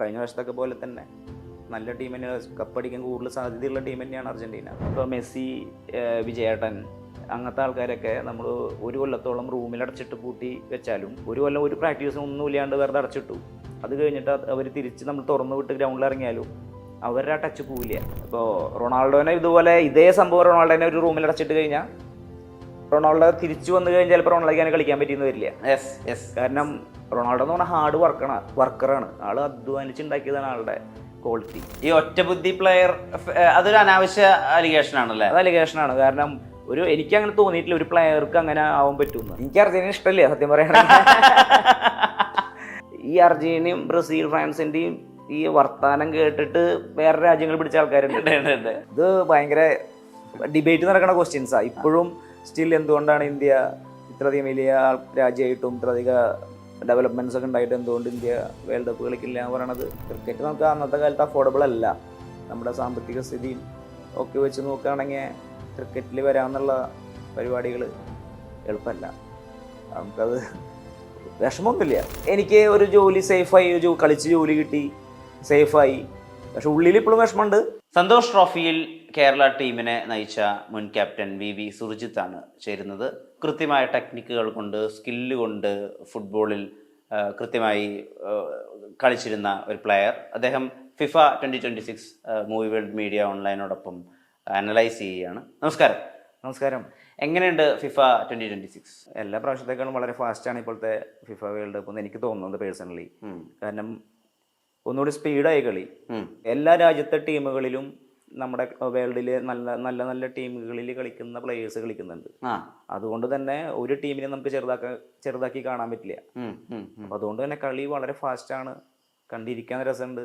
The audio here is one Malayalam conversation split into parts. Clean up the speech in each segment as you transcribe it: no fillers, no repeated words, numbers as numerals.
കഴിഞ്ഞ വർഷത്തൊക്കെ പോലെ തന്നെ നല്ല ടീം തന്നെയാണ്, കപ്പടിക്കാൻ കൂടുതൽ സാധ്യതയുള്ള ടീം തന്നെയാണ് അർജൻറ്റീന. ഇപ്പോൾ മെസ്സി, വിജയേട്ടൻ അങ്ങനത്തെ ആൾക്കാരൊക്കെ നമ്മൾ ഒരു കൊല്ലത്തോളം റൂമിലടച്ചിട്ട് പൂട്ടി വെച്ചാലും ഒരു കൊല്ലം ഒരു പ്രാക്ടീസും ഒന്നും ഇല്ലാണ്ട് വെറുതെ അടച്ചിട്ടു. അത് കഴിഞ്ഞിട്ട് അവർ തിരിച്ച് നമ്മൾ തുറന്നു വിട്ട് ഗ്രൗണ്ടിൽ ഇറങ്ങിയാലും അവരുടെ ആ ടച്ച് പോവില്ല. ഇപ്പോൾ റൊണാൾഡോനെ ഇതുപോലെ ഇതേ സംഭവം റൊണാൾഡോനെ ഒരു റൂമിൽ അടച്ചിട്ട് കഴിഞ്ഞാൽ റൊണാൾഡോ തിരിച്ചു വന്നു കഴിഞ്ഞാൽ ചിലപ്പോൾ റൊണാൾഡോയ്ക്ക് കളിക്കാൻ പറ്റിയെന്ന് വരില്ല. കാരണം റൊണാൾഡോ എന്ന് പറഞ്ഞാൽ ഹാർഡ് വർക്കറാണ്. ആൾ അധ്വാനിച്ചുണ്ടാക്കിയതാണ് ആളുടെ ക്വാളിറ്റി. ഈ ഒറ്റബുദ്ധി പ്ലെയർ അതൊരു അനാവശ്യ അലിഗേഷൻ ആണല്ലേ? അത് അലിഗേഷനാണ്. കാരണം എനിക്ക് അങ്ങനെ തോന്നിയിട്ടില്ല ഒരു പ്ലെയർക്ക് അങ്ങനെ ആവാൻ പറ്റുമെന്ന്. എനിക്ക് അർജന്റീന ഇഷ്ടമില്ല സത്യം പറയുകയാണെങ്കിൽ. ഈ അർജന്റീനയും ബ്രസീൽ, ഫ്രാൻസിന്റെയും ഈ വർത്താനം കേട്ടിട്ട് വേറെ രാജ്യങ്ങൾ പിടിച്ച ആൾക്കാരുണ്ട്. ഇത് ഭയങ്കര ഡിബേറ്റ് നടക്കുന്ന ക്വസ്റ്റ്യൻസാ ഇപ്പോഴും. സ്റ്റിൽ എന്തുകൊണ്ടാണ് ഇന്ത്യ ഇത്രയധികം വലിയ രാജ്യമായിട്ടും ഇത്രയധികം ഡെവലപ്മെൻറ്റ്സ് ഒക്കെ ഉണ്ടായിട്ട് എന്തുകൊണ്ട് ഇന്ത്യ വേൾഡ് കപ്പ് കളിക്കില്ല എന്ന് പറയണത്. ക്രിക്കറ്റ് നമുക്ക് അന്നത്തെ കാലത്ത് അഫോർഡബിൾ അല്ല. നമ്മുടെ സാമ്പത്തിക സ്ഥിതി ഒക്കെ വെച്ച് നോക്കുകയാണെങ്കിൽ ക്രിക്കറ്റിൽ വരാമെന്നുള്ള പരിപാടികൾ എളുപ്പമല്ല. നമുക്കത് വിഷമമൊന്നുമില്ല. എനിക്ക് ഒരു ജോലി സേഫായി, കളിച്ച് ജോലി കിട്ടി, സേഫായി. പക്ഷെ ഉള്ളിൽ ഇപ്പോഴും വിഷമമുണ്ട്. സന്തോഷ് ട്രോഫിയിൽ കേരള ടീമിനെ നയിച്ച മുൻ ക്യാപ്റ്റൻ വി സുർജിത്താണ് ചേരുന്നത്. കൃത്യമായ ടെക്നിക്കുകൾ കൊണ്ട്, സ്കില്ല് കൊണ്ട് ഫുട്ബോളിൽ കൃത്യമായി കളിച്ചിരുന്ന ഒരു പ്ലെയർ. അദ്ദേഹം ഫിഫ 2026 മൂവി വേൾഡ് മീഡിയ ഓൺലൈനോടൊപ്പം അനലൈസ് ചെയ്യുകയാണ്. നമസ്കാരം. നമസ്കാരം. എങ്ങനെയുണ്ട് ഫിഫ 2026? എല്ലാ പ്രാവശ്യത്തേക്കാളും വളരെ ഫാസ്റ്റാണ് ഇപ്പോഴത്തെ ഫിഫ വേൾഡ് കപ്പ് എന്ന് എനിക്ക് തോന്നുന്നത് പേഴ്സണലി. കാരണം ഒന്നുകൂടി സ്പീഡായി കളി. എല്ലാ രാജ്യത്തെ ടീമുകളിലും നമ്മുടെ വേൾഡിലെ നല്ല നല്ല നല്ല ടീമുകളിൽ കളിക്കുന്ന പ്ലേയേഴ്സ് കളിക്കുന്നുണ്ട്. അതുകൊണ്ട് തന്നെ ഒരു ടീമിനെ നമുക്ക് ചെറുതാക്കി കാണാൻ പറ്റില്ല. അപ്പം അതുകൊണ്ട് തന്നെ കളി വളരെ ഫാസ്റ്റാണ്, കണ്ടിരിക്കാൻ രസമുണ്ട്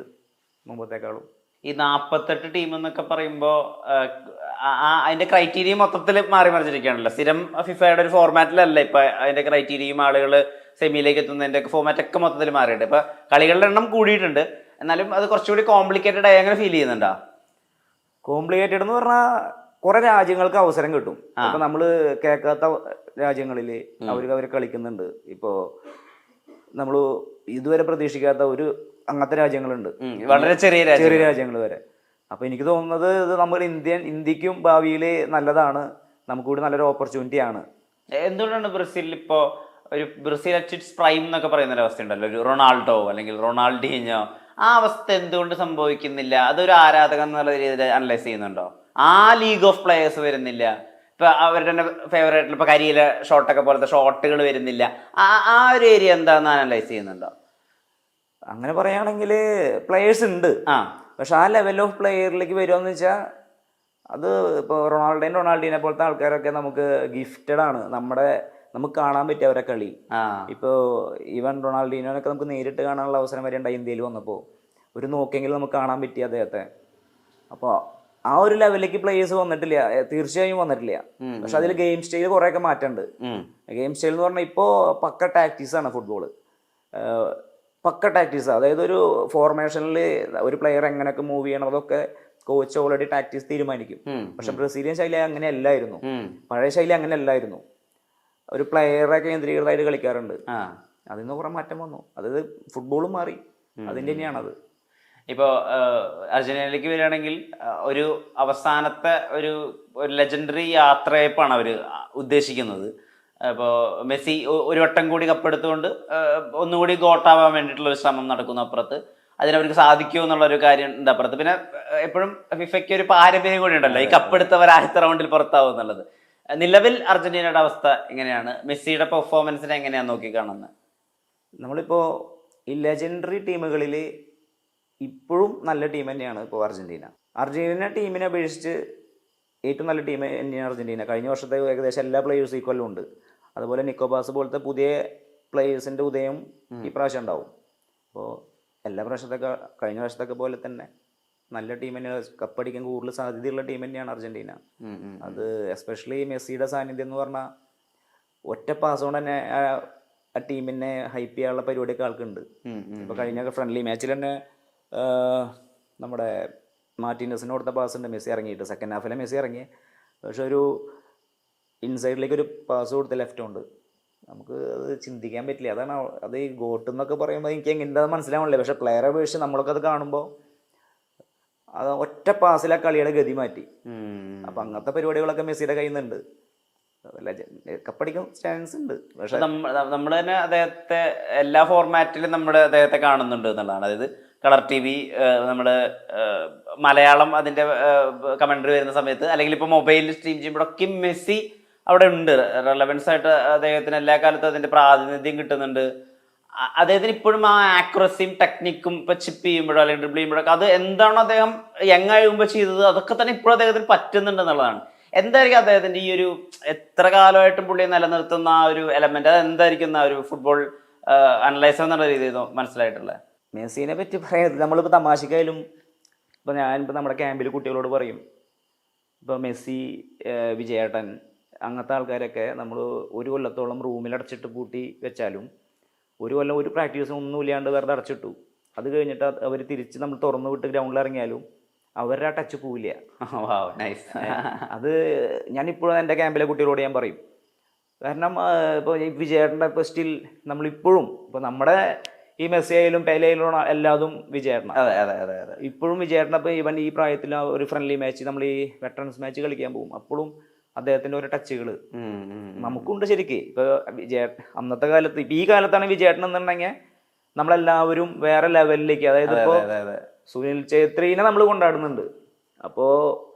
മുമ്പത്തേക്കാളും. ഈ 48 ടീം എന്നൊക്കെ പറയുമ്പോൾ അതിന്റെ ക്രൈറ്റീരിയ മൊത്തത്തിൽ മാറി മറിച്ചിരിക്കുകയാണല്ലോ. സ്ഥിരം ഫിഫയുടെ ഒരു ഫോർമാറ്റിലല്ല ഇപ്പൊ അതിന്റെ ക്രൈറ്റീരിയയും ആളുകൾ സെമിയിലേക്ക് എത്തുന്നതിന്റെ ഫോർമാറ്റ് ഒക്കെ മൊത്തത്തിൽ മാറിയിട്ട് ഇപ്പൊ കളികളുടെ എണ്ണം കൂടിയിട്ടുണ്ട്. എന്നാലും അത് കുറച്ചുകൂടി കോംപ്ലിക്കേറ്റഡ് ആയി അങ്ങനെ ഫീൽ ചെയ്യുന്നുണ്ടോ? കോംപ്ലിക്കേറ്റഡ് എന്ന് പറഞ്ഞാൽ കുറെ രാജ്യങ്ങൾക്ക് അവസരം കിട്ടും. ഇപ്പൊ നമ്മള് കേൾക്കാത്ത രാജ്യങ്ങളിൽ അവർ കളിക്കുന്നുണ്ട്. ഇപ്പോ നമ്മള് ഇതുവരെ പ്രതീക്ഷിക്കാത്ത അങ്ങനത്തെ രാജ്യങ്ങളുണ്ട്, വളരെ ചെറിയ രാജ്യങ്ങൾ വരെ. അപ്പൊ എനിക്ക് തോന്നുന്നത് ഇത് നമ്മൾ ഇന്ത്യക്കും ഭാവിയിൽ നല്ലതാണ്, നമുക്ക് കൂടി നല്ലൊരു ഓപ്പർച്യൂണിറ്റി ആണ്. എന്തുകൊണ്ടാണ് ബ്രസീലിൽ ഇപ്പോ ഒരു ബ്രസീൽ അറ്റ് ഇറ്റ്സ് പ്രൈം എന്നൊക്കെ പറയുന്ന ഒരു അവസ്ഥ ഉണ്ടല്ലോ, ഒരു റൊണാൾഡോ അല്ലെങ്കിൽ റൊണാൾഡീഞ്ഞോ, ആ അവസ്ഥ എന്തുകൊണ്ട് സംഭവിക്കുന്നില്ല? അതൊരു ആരാധകൻ എന്നുള്ള രീതിയിൽ അനലൈസ് ചെയ്യുന്നുണ്ടോ? ആ ലീഗ് ഓഫ് പ്ലെയേഴ്സ് വരുന്നില്ല. ഇപ്പൊ അവരുടെ തന്നെ ഫേവറേറ്റ് ഇപ്പൊ കരിയിലെ ഷോട്ടൊക്കെ പോലത്തെ ഷോട്ടുകൾ വരുന്നില്ല. ആ ഒരു ഏരിയ എന്താന്ന് അനലൈസ് ചെയ്യുന്നുണ്ടോ? അങ്ങനെ പറയുകയാണെങ്കിൽ പ്ലെയേഴ്സ് ഉണ്ട്, പക്ഷെ ആ ലെവൽ ഓഫ് പ്ലെയറിലേക്ക് വരുമെന്ന് വെച്ചാൽ അത് ഇപ്പോൾ റൊണാൾഡീനെ പോലത്തെ ആൾക്കാരൊക്കെ നമുക്ക് ഗിഫ്റ്റഡ് ആണ്. നമുക്ക് കാണാൻ പറ്റിയ അവരെ കളി. ഇപ്പോൾ ഈവൻ റൊണാൾഡീനോനൊക്കെ നമുക്ക് നേരിട്ട് കാണാനുള്ള അവസരം വരെ ഉണ്ടായി ഇന്ത്യയിൽ വന്നപ്പോൾ. ഒരു നോക്കെങ്കിലും നമുക്ക് കാണാൻ പറ്റിയ അദ്ദേഹത്തെ. അപ്പോൾ ആ ഒരു ലെവലിലേക്ക് പ്ലേയേഴ്സ് വന്നിട്ടില്ല, തീർച്ചയായും വന്നിട്ടില്ല. പക്ഷെ അതിൽ ഗെയിം സ്റ്റൈൽ കുറേയൊക്കെ മാറ്റമുണ്ട്. ഗെയിം സ്റ്റൈൽ എന്ന് പറഞ്ഞാൽ ഇപ്പോൾ പക്ക ടാക്ടീസാണ് ഫുട്ബോൾ. പക്ക ടാക്ടീസാണ്. അതായത് ഒരു ഫോർമേഷനിൽ ഒരു പ്ലെയർ എങ്ങനെയൊക്കെ മൂവ് ചെയ്യണം അതൊക്കെ കോച്ച് ഓൾറെഡി ടാക്ടീസ് തീരുമാനിക്കും. പക്ഷെ ബ്രസീലിയൻ ശൈലി അങ്ങനെ അല്ലായിരുന്നു, പഴയ ശൈലി അങ്ങനെ അല്ലായിരുന്നു. ഒരു പ്ലെയറെ കേന്ദ്രീകൃതമായിട്ട് കളിക്കാറുണ്ട്. അതിൽ നിന്ന് കുറെ മാറ്റം വന്നു. അതായത് ഫുട്ബോളും മാറി, അതിൻ്റെ തന്നെയാണത്. ഇപ്പോൾ അർജന്റീനയിലേക്ക് വരികയാണെങ്കിൽ ഒരു അവസാനത്തെ ഒരു ലെജൻഡറി യാത്രയപ്പാണ് അവർ ഉദ്ദേശിക്കുന്നത്. ഇപ്പോൾ മെസ്സി ഒരു വട്ടം കൂടി കപ്പെടുത്തുകൊണ്ട് ഒന്നുകൂടി ഗോട്ടാവാൻ വേണ്ടിയിട്ടുള്ള ഒരു ശ്രമം നടക്കുന്നു അപ്പുറത്ത്. അതിനവർക്ക് സാധിക്കുമോ എന്നുള്ളൊരു കാര്യം ഉണ്ട് അപ്പുറത്ത്. പിന്നെ എപ്പോഴും ഫിഫയ്ക്ക് ഒരു പാരമ്പര്യം കൂടി ഉണ്ടല്ലോ, ഈ കപ്പെടുത്തവർ ആദ്യത്തെ റൗണ്ടിൽ പുറത്താവും എന്നുള്ളത്. നിലവിൽ അർജന്റീനയുടെ അവസ്ഥ എങ്ങനെയാണ്? മെസ്സിയുടെ പെർഫോമൻസിനെ എങ്ങനെയാണ് നോക്കിക്കാണുന്നത്? നമ്മളിപ്പോൾ ഈ ലെജൻഡറി ടീമുകളിൽ ഇപ്പോഴും നല്ല ടീം തന്നെയാണ് ഇപ്പോൾ അർജന്റീന ടീമിനെ അപേക്ഷിച്ച് ഏറ്റവും നല്ല ടീം തന്നെയാണ് അർജന്റീന. കഴിഞ്ഞ വർഷത്തെ ഏകദേശം എല്ലാ പ്ലേയേഴ്സും ഈക്വലും ഉണ്ട്. അതുപോലെ നിക്കോബാസ് പോലത്തെ പുതിയ പ്ലേയേഴ്സിൻ്റെ ഉദയം ഈ പ്രാവശ്യം ഉണ്ടാവും. അപ്പോൾ എല്ലാ കഴിഞ്ഞ വർഷത്തൊക്കെ പോലെ തന്നെ നല്ല ടീം തന്നെയാണ്, കപ്പടിക്കാൻ കൂടുതൽ സാധ്യതയുള്ള ടീം തന്നെയാണ് അർജന്റീന. അത് എസ്പെഷ്യലി മെസ്സിയുടെ സാന്നിധ്യം എന്ന് പറഞ്ഞാൽ ഒറ്റ പാസ് കൊണ്ട് തന്നെ ആ ടീമിനെ ഹൈപ്പ് ചെയ്യാനുള്ള പരിപാടിയൊക്കെ ആൾക്കുണ്ട്. ഇപ്പോൾ കഴിഞ്ഞ ഫ്രണ്ട്ലി മാച്ചിൽ തന്നെ നമ്മുടെ മാർട്ടിനസിന് കൊടുത്ത പാസ് ഉണ്ട് മെസ്സി ഇറങ്ങിയിട്ട്. സെക്കൻഡ് ഹാഫിലെ മെസ്സി ഇറങ്ങി, പക്ഷെ ഒരു ഇൻസൈഡിലേക്ക് ഒരു പാസ് കൊടുത്ത ലെഫ്റ്റ് ഉണ്ട്, നമുക്ക് അത് ചിന്തിക്കാൻ പറ്റില്ല. അതാണ് അത് ഈ ഗോട്ട് എന്നൊക്കെ പറയുമ്പോൾ എനിക്ക് എങ്ങനെ മനസ്സിലാവണില്ല. പക്ഷെ പ്ലെയറെ അപേക്ഷിച്ച് നമ്മളൊക്കെ അത് കാണുമ്പോൾ അത് ഒറ്റ പാസിൽ ആ കളിയുടെ ഗതി മാറ്റി. അപ്പം അങ്ങനത്തെ പരിപാടികളൊക്കെ മെസ്സിയുടെ കയ്യിൽ നിന്നുണ്ട്. കപ്പടിക്കാൻ ചാൻസ് ഉണ്ട്. പക്ഷെ നമ്മൾ തന്നെ അദ്ദേഹത്തെ എല്ലാ ഫോർമാറ്റിലും നമ്മുടെ അദ്ദേഹത്തെ കാണുന്നുണ്ട് എന്നുള്ളതാണ്. അതായത് കളർ ടി വി, നമ്മുടെ മലയാളം അതിന്റെ കമന്ററി വരുന്ന സമയത്ത്, അല്ലെങ്കിൽ ഇപ്പൊ മൊബൈലിൽ സ്ട്രീം ചെയ്യുമ്പോഴൊക്കെ മെസ്സി അവിടെ ഉണ്ട്. റെലവൻസ് ആയിട്ട് അദ്ദേഹത്തിന് എല്ലാ കാലത്തും അതിന്റെ പ്രാതിനിധ്യം കിട്ടുന്നുണ്ട്. അദ്ദേഹത്തിന് ഇപ്പോഴും ആ ആക്യുറസിയും ടെക്നിക്കും ഇപ്പൊ ചിപ്പ് ചെയ്യുമ്പോഴോ അല്ലെങ്കിൽ ഡ്രിബിൾ ചെയ്യുമ്പോഴൊക്കെ അത് എന്താണോ അദ്ദേഹം യങ് ആകുമ്പോൾ ചെയ്തത് അതൊക്കെ തന്നെ ഇപ്പോഴും അദ്ദേഹത്തിന് പറ്റുന്നുണ്ട് എന്നുള്ളതാണ്. എന്തായിരിക്കും അദ്ദേഹത്തിന്റെ ഈ ഒരു എത്ര കാലമായിട്ടും പുള്ളിയെ നിലനിർത്തുന്ന ആ ഒരു എലമെന്റ്, അത് എന്തായിരിക്കും ആ ഒരു ഫുട്ബോൾ അനലൈസർ എന്നുള്ള രീതിയിൽ മനസ്സിലായിട്ടുള്ളത്? മെസ്സിനെ പറ്റി പറയാം, നമ്മളിപ്പോൾ തമാശക്കായാലും ഇപ്പോൾ ഞാനിപ്പോൾ നമ്മുടെ ക്യാമ്പിൽ കുട്ടികളോട് പറയും, ഇപ്പോൾ മെസ്സി, വിജയേട്ടൻ അങ്ങനത്തെ ആൾക്കാരൊക്കെ നമ്മൾ ഒരു കൊല്ലത്തോളം റൂമിലടച്ചിട്ട് പൂട്ടി വെച്ചാലും ഒരു കൊല്ലം ഒരു പ്രാക്ടീസും ഒന്നും ഇല്ലാണ്ട് വെറുതെ അടച്ചിട്ടു. അത് കഴിഞ്ഞിട്ട് അവർ തിരിച്ച് നമ്മൾ തുറന്നു വിട്ട് ഗ്രൗണ്ടിൽ ഇറങ്ങിയാലും അവരുടെ ആ ടച്ച് പോവില്ല. അത് ഞാനിപ്പോഴും എൻ്റെ ക്യാമ്പിലെ കുട്ടികളോട് ഞാൻ പറയും. കാരണം ഇപ്പോൾ ഈ വിജയേട്ടൻ്റെ ഇപ്പോൾ സ്റ്റിൽ നമ്മളിപ്പോഴും ഇപ്പോൾ നമ്മുടെ ഈ മെസ്സി ആയാലും പെലെ ആയാലും എല്ലാതും വിജയേട്ടനാണ്. അതെ അതെ അതെ അതെ ഇപ്പോഴും വിജയേട്ടൻ ഇപ്പോൾ ഈവൻ ഈ പ്രായത്തിൽ ഒരു ഫ്രണ്ട്ലി മാച്ച്, നമ്മൾ ഈ വെറ്ററൻസ് മാച്ച് കളിക്കാൻ പോകും, അപ്പോഴും അദ്ദേഹത്തിൻ്റെ ഓരോ ടച്ചുകൾ നമുക്കുണ്ട് ശരിക്ക്. ഇപ്പോൾ അന്നത്തെ കാലത്ത്, ഇപ്പം ഈ കാലത്താണ് വിജയേട്ടൻ എന്നുണ്ടെങ്കിൽ നമ്മളെല്ലാവരും വേറെ ലെവലിലേക്ക്, അതായത് ഇപ്പോൾ സുനിൽ ഛേത്രീനെ നമ്മൾ കൊണ്ടാടുന്നുണ്ട്. അപ്പോൾ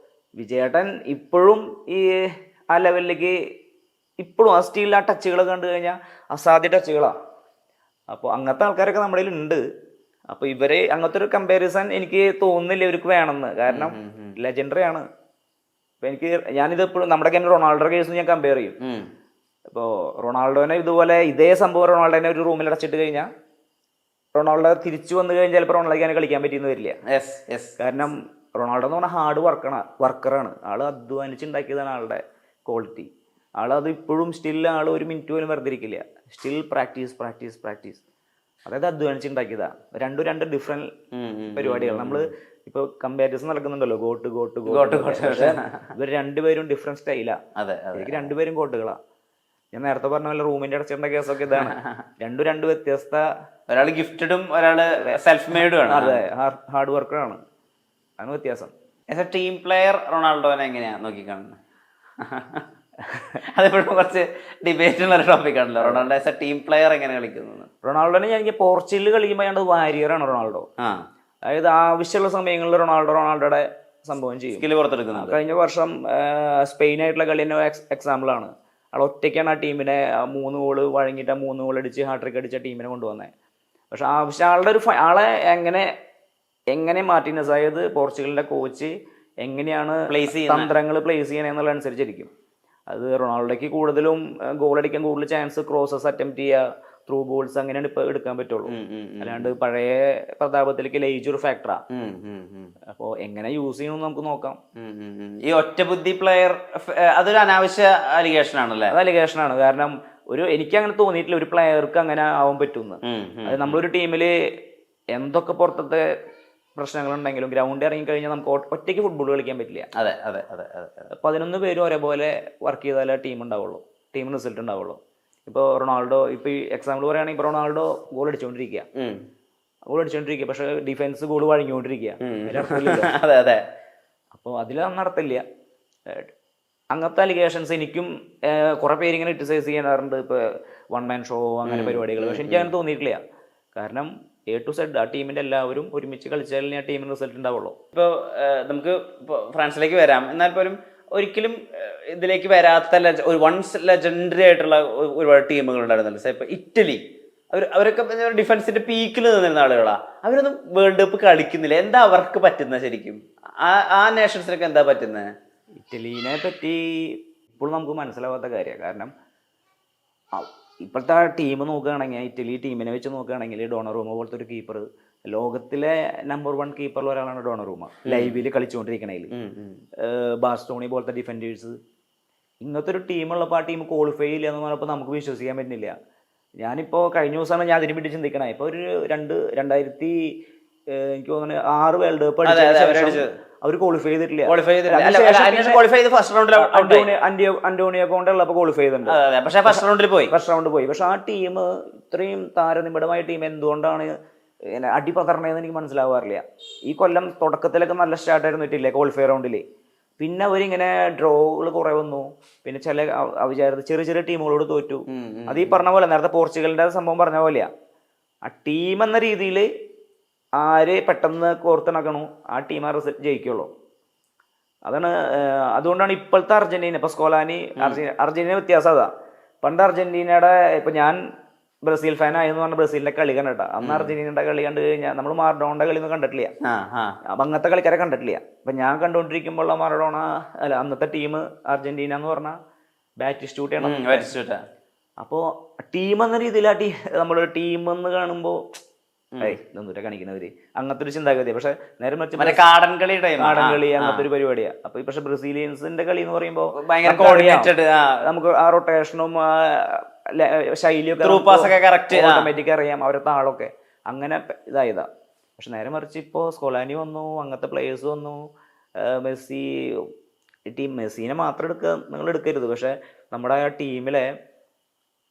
വിജയേട്ടൻ ഇപ്പോഴും ഈ ആ ലെവലിലേക്ക് ഇപ്പോഴും ആ സ്റ്റീൽ ആ ടച്ചുകളൊക്കെ കണ്ടു കഴിഞ്ഞാൽ അസാധ്യ ടച്ചുകളാണ്. അപ്പോൾ അങ്ങനത്തെ ആൾക്കാരൊക്കെ നമ്മുടെ ഉണ്ട്. അപ്പോൾ ഇവരെ അങ്ങനത്തെ ഒരു കമ്പാരിസൺ എനിക്ക് തോന്നുന്നില്ല ഇവർക്ക് വേണമെന്ന്. കാരണം ലെജൻഡറി ആണ്. ഇപ്പം ഞാനിത് എപ്പോഴും നമ്മുടെ ക്യാമ്പിൽ റൊണാൾഡോയുടെ കേസ് ഞാൻ കമ്പയർ ചെയ്യും. ഇപ്പോൾ റൊണാൾഡോനെ ഇതുപോലെ ഇതേ സംഭവം റൊണാൾഡോനെ ഒരു റൂമിൽ അടച്ചിട്ട് കഴിഞ്ഞാൽ റൊണാൾഡോ തിരിച്ചു വന്നു കഴിഞ്ഞാൽ ചിലപ്പോൾ റൊണാൾഡോയ്ക്ക് കളിക്കാൻ പറ്റിയെന്ന് വരില്ല. കാരണം റൊണാൾഡോ എന്ന് പറഞ്ഞാൽ ഹാർഡ് വർക്കറാണ്. ആൾ അധ്വാനിച്ചുണ്ടാക്കിയതാണ് ആളുടെ ക്വാളിറ്റി. ആളത് ഇപ്പോഴും സ്റ്റിൽ ആൾ ഒരു മിനിറ്റ് പോലും വെറുതെ ഇരിക്കില്ല. Still practice. അതായത് അധ്വാനിച്ചുണ്ടാക്കിയതാണ്. രണ്ട് ഡിഫറെന്റ് പരിപാടികൾ. നമ്മൾ ഇപ്പോൾ കമ്പാരിസൺ നടക്കുന്നുണ്ടല്ലോ, ഗോട്ട്. ഇവർ രണ്ടുപേരും ഡിഫറെന്റ് സ്റ്റൈലാണ്. എനിക്ക് രണ്ടുപേരും ഗോട്ടുകളാ. ഞാൻ നേരത്തെ പറഞ്ഞ പോലെ റൂമിന്റെ അടച്ചിട്ട കേസൊക്കെ ഇതാണ്. രണ്ട് വ്യത്യസ്ത, ഒരാൾ ഗിഫ്റ്റഡും ഒരാള് സെൽഫ് മെയ്ഡും ആണ്. അതെ, ഹാർഡ് വർക്കറാണ്. ആണ് വ്യത്യാസം. ആസ് എ ടീം പ്ലെയർ റൊണാൾഡോനെ എങ്ങനെയാ നോക്കിക്കാണുന്നത്? അതിപ്പോഴും കുറച്ച് ഡിബേറ്റ് ഉള്ള ഒരു ടോപ്പിക്കാണല്ലോ, Ronaldo as a team player എങ്ങനെ കളിക്കുന്നത്. റൊണാൾഡോനെ എനിക്ക് പോർച്ചുഗലിൽ കളിക്കുമ്പോൾ വാരിയറാണ് റൊണാൾഡോ. അതായത് ആവശ്യമുള്ള സമയങ്ങളിൽ റൊണാൾഡോയുടെ സംഭവം ചെയ്യും, സ്കില്ല് പുറത്തെടുക്കുന്നത്. കഴിഞ്ഞ വർഷം സ്പെയിനായിട്ടുള്ള കളി തന്നെ എക്സാമ്പിളാണ്. ആൾ ഒറ്റയ്ക്കാണ് ആ ടീമിനെ 3 ഗോള് വഴങ്ങിയിട്ട് 3 ഗോൾ അടിച്ച് ഹാട്രിക് അടിച്ച ടീമിനെ കൊണ്ടുവന്നത്. പക്ഷെ ആവശ്യം ആളെ എങ്ങനെ മാർട്ടിനസ്, അതായത് പോർച്ചുഗലിന്റെ കോച്ച് എങ്ങനെയാണ് തന്ത്രങ്ങൾ പ്ലേസ് ചെയ്യണേ എന്നുള്ള അനുസരിച്ചിരിക്കും. അത് റൊണാൾഡോയ്ക്ക് കൂടുതലും ഗോൾ അടിക്കാൻ കൂടുതൽ ചാൻസ് ക്രോസസ് അറ്റംപ്റ്റ് ചെയ്യുക, ത്രൂ ബോൾസ് അങ്ങനെയാണ് ഇപ്പൊ എടുക്കാൻ പറ്റുള്ളൂ. അല്ലാണ്ട് പഴയ പ്രതാപത്തിലേക്ക് ലൈജൊരു ഫാക്ടറാ. അപ്പോ എങ്ങനെ യൂസ് ചെയ്യണമെന്ന് നമുക്ക് നോക്കാം. ഈ ഒറ്റബുദ്ധി പ്ലെയർ അതൊരു അനാവശ്യ അലിഗേഷൻ ആണല്ലേ? അത് അലിഗേഷൻ ആണ്. കാരണം എനിക്ക് അങ്ങനെ തോന്നിയിട്ടില്ല ഒരു പ്ലെയർക്ക് അങ്ങനെ ആവാൻ പറ്റുമെന്ന്. അത് നമ്മളൊരു ടീമില് എന്തൊക്കെ പുറത്തത്തെ പ്രശ്നങ്ങളുണ്ടെങ്കിലും ഗ്രൗണ്ടിൽ ഇറങ്ങി കഴിഞ്ഞാൽ നമുക്ക് ഒറ്റയ്ക്ക് ഫുട്ബോൾ കളിക്കാൻ പറ്റില്ല. അതെ 11 പേരും ഒരേപോലെ വർക്ക് ചെയ്താലേ ടീം ഉണ്ടാവുള്ളൂ, ടീം റിസൾട്ട് ഉണ്ടാവുള്ളൂ. ഇപ്പോൾ റൊണാൾഡോ, ഇപ്പോൾ ഈ എക്സാമ്പിൾ പറയുകയാണെങ്കിൽ ഇപ്പോൾ റൊണാൾഡോ ഗോൾ അടിച്ചുകൊണ്ടിരിക്കുക, പക്ഷെ ഡിഫൻസ് ഗോൾ വഴങ്ങിക്കൊണ്ടിരിക്കുക. അപ്പോൾ അതിലൊന്നും നടത്തില്ല. അങ്ങനത്തെ അലിഗേഷൻസ് എനിക്കും കുറെ പേര് ഇങ്ങനെ ക്രിറ്റിസൈസ് ചെയ്യാറുണ്ട്, ഇപ്പോൾ വൺ മാൻ ഷോ അങ്ങനെ പരിപാടികൾ. പക്ഷെ എനിക്ക് അങ്ങനെ തോന്നിയിട്ടില്ല. കാരണം A to Z ആ ടീമിന്റെ എല്ലാവരും ഒരുമിച്ച് കളിച്ചാലേ ആ ടീമിന് റിസൾട്ട് ഉണ്ടാവുള്ളൂ. ഇപ്പോൾ നമുക്ക് ഇപ്പോൾ ഫ്രാൻസിലേക്ക് വരാം. എന്നാൽ പോലും ഒരിക്കലും ഇതിലേക്ക് വരാത്ത ഒരു വൺസ് ലെജൻഡറി ആയിട്ടുള്ള ഒരുപാട് ടീമുകൾ ഉണ്ടായിരുന്നല്ലോ. സേ ഇപ്പോൾ ഇറ്റലി, അവരൊക്കെ ഡിഫൻസിന്റെ പീക്കിൽ നിന്നിരുന്ന ആളുകളാണ്. അവരൊന്നും വേൾഡ് കപ്പ് കളിക്കുന്നില്ല. എന്താ അവർക്ക് പറ്റുന്നത് ശരിക്കും? ആ നേഷൻസിനൊക്കെ എന്താ പറ്റുന്നത്? ഇറ്റലീനെ പറ്റി ഇപ്പോഴും നമുക്ക് മനസ്സിലാവാത്ത കാര്യമാണ്. കാരണം ഇപ്പോഴത്തെ ടീം നോക്കുകയാണെങ്കിൽ, ഇറ്റലി ടീമിനെ വെച്ച് നോക്കുകയാണെങ്കിൽ ഡോണറൂമ പോലത്തെ ഒരു കീപ്പർ, ലോകത്തിലെ നമ്പർ 1 കീപ്പറിൽ ഒരാളാണ് ഡോണറൂമ. ലൈവിൽ കളിച്ചുകൊണ്ടിരിക്കണേൽ ബാസ്റ്റോണി പോലത്തെ ഡിഫൻഡേഴ്സ്, ഇങ്ങനത്തെ ഒരു ടീമുള്ളപ്പോൾ ആ ടീം ക്വാളിഫൈ ഇല്ല എന്ന് പറഞ്ഞപ്പോൾ നമുക്ക് വിശ്വസിക്കാൻ പറ്റുന്നില്ല. ഞാനിപ്പോൾ കഴിഞ്ഞ ദിവസമാണ് ഞാൻ അതിനെ പറ്റി ചിന്തിക്കണേ. ഇപ്പോൾ ഒരു 2000 എനിക്ക് തോന്നുന്നു 6 വേൾഡ് കപ്പ് അവർ ക്വാളിഫൈ ചെയ്തിട്ടില്ല. ക്വാളിഫൈ ചെയ്ത് ഫസ്റ്റ് റൗണ്ടിൽ അന്റോണിയോ കോണ്ടെ ഉള്ളപ്പോൾ ക്വാളിഫൈ ചെയ്തിട്ടുണ്ട്. പക്ഷേ ഫസ്റ്റ് റൗണ്ടിൽ പോയി. പക്ഷെ ആ ടീം ഇത്രയും താരനിബിഡമായ ടീം എന്തുകൊണ്ടാണ് ഇങ്ങനെ അടിപതറണതെന്ന് എനിക്ക് മനസ്സിലാവാറില്ല. ഈ കൊല്ലം തുടക്കത്തിലൊക്കെ നല്ല സ്റ്റാർട്ടായിരുന്നു ഇട്ടില്ലേ ക്വാളിഫൈ റൗണ്ടിൽ. പിന്നെ അവരിങ്ങനെ ഡ്രോകൾ കുറെ വന്നു. പിന്നെ ചില വിചാരിച്ച ചെറിയ ചെറിയ ടീമുകളോട് തോറ്റു. അത് ഈ പറഞ്ഞ പോലെ നേരത്തെ പോർച്ചുഗലിന്റെ സംഭവം പറഞ്ഞ പോലെയാ. ആ ടീം എന്ന രീതിയിൽ ആര് പെട്ടെന്ന് കോർത്തിണക്കണു ആ ടീം ആ റിസൾട്ട് ജയിക്കുള്ളൂ. അതുകൊണ്ടാണ് ഇപ്പോഴത്തെ അർജന്റീന, ഇപ്പൊ സ്കോലാനി അർജന്റീന വ്യത്യാസം അതാ. പണ്ട് അർജന്റീനയുടെ ഇപ്പൊ ഞാൻ ബ്രസീൽ ഫാൻ ആയെന്ന് പറഞ്ഞ ബ്രസീലിന്റെ കളി കണ്ടിട്ടാ. അന്ന് അർജന്റീനയുടെ കളി കണ്ടു കഴിഞ്ഞാൽ നമ്മൾ മാറഡോണയുടെ കളി ഒന്നും കണ്ടിട്ടില്ല. അപ്പൊ അങ്ങനത്തെ കളിക്കാരെ കണ്ടിട്ടില്ല. അപ്പൊ ഞാൻ കണ്ടുകൊണ്ടിരിക്കുമ്പോൾ മാറഡോണ അല്ല അന്നത്തെ ടീം അർജന്റീന എന്ന് പറഞ്ഞ ബാറ്റിസ്റ്റൂട്ടാണ്. അപ്പോ ടീം എന്ന രീതിയിൽ നമ്മളൊരു ടീം എന്ന് കാണുമ്പോ ഇതൊന്നുമില്ല കാണിക്കുന്നവര് അങ്ങനത്തെ ഒരു ചിന്താഗതി. പക്ഷെ നേരെ മറിച്ച് കാടൻ കളി അങ്ങനത്തെ ഒരു പരിപാടിയാ. അപ്പൊ പക്ഷെ ബ്രസീലിയൻസിന്റെ കളി എന്ന് പറയുമ്പോ നമുക്ക് ആ റൊട്ടേഷനും ശൈലിയൊക്കെ ഓട്ടോമാറ്റിക് അറിയാം, അവരുടെ താളൊക്കെ അങ്ങനെ ഇതായതാ. പക്ഷെ നേരെ മറിച്ച് ഇപ്പോ സ്കോലാനി വന്നു, അങ്ങനത്തെ പ്ലേയേഴ്സ് വന്നു. മെസ്സി മെസ്സിനെ മാത്രം നിങ്ങൾ എടുക്കരുത്. പക്ഷെ നമ്മുടെ ആ ടീമിലെ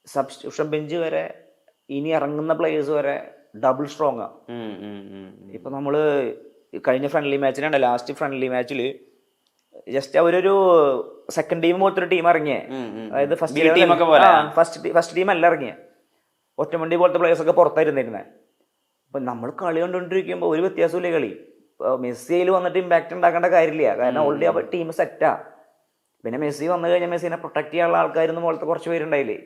സബ്സ്റ്റിറ്റ്യൂഷൻ ബെഞ്ച് വരെ ഇനി ഇറങ്ങുന്ന പ്ലേയേഴ്സ് വരെ ഡബിൾ സ്ട്രോങ് ആ. ഇപ്പൊ നമ്മള് കഴിഞ്ഞ ഫ്രണ്ട്ലി മാച്ചിനുണ്ട്, ലാസ്റ്റ് ഫ്രണ്ട്ലി മാച്ചിൽ ജസ്റ്റ് അവരൊരു സെക്കൻഡ് ടീം പോലത്തെ ഒരു ടീം ഇറങ്ങിയേ. അതായത് ഫസ്റ്റ് ടീം അല്ല ഇറങ്ങിയ ഒറ്റമണ്ടി പോലത്തെ പ്ലേയേഴ്സ് ഒക്കെ പുറത്തായിരുന്നിരുന്നേ. അപ്പൊ നമ്മൾ കളി കണ്ടുകൊണ്ടിരിക്കുമ്പോൾ ഒരു വ്യത്യാസമില്ല കളി. മെസ്സിയിൽ വന്നിട്ട് ഇമ്പാക്ട് ഉണ്ടാക്കേണ്ട കാര്യമില്ല, കാരണം ഓൾറെഡി ആ ടീം സെറ്റാ. പിന്നെ മെസ്സി വന്നു കഴിഞ്ഞാൽ മെസ്സിനെ പ്രൊട്ടക്ട് ചെയ്യാനുള്ള ആൾക്കാരെന്ന് പോലത്തെ കുറച്ച് പേരുണ്ടായില്ലേ.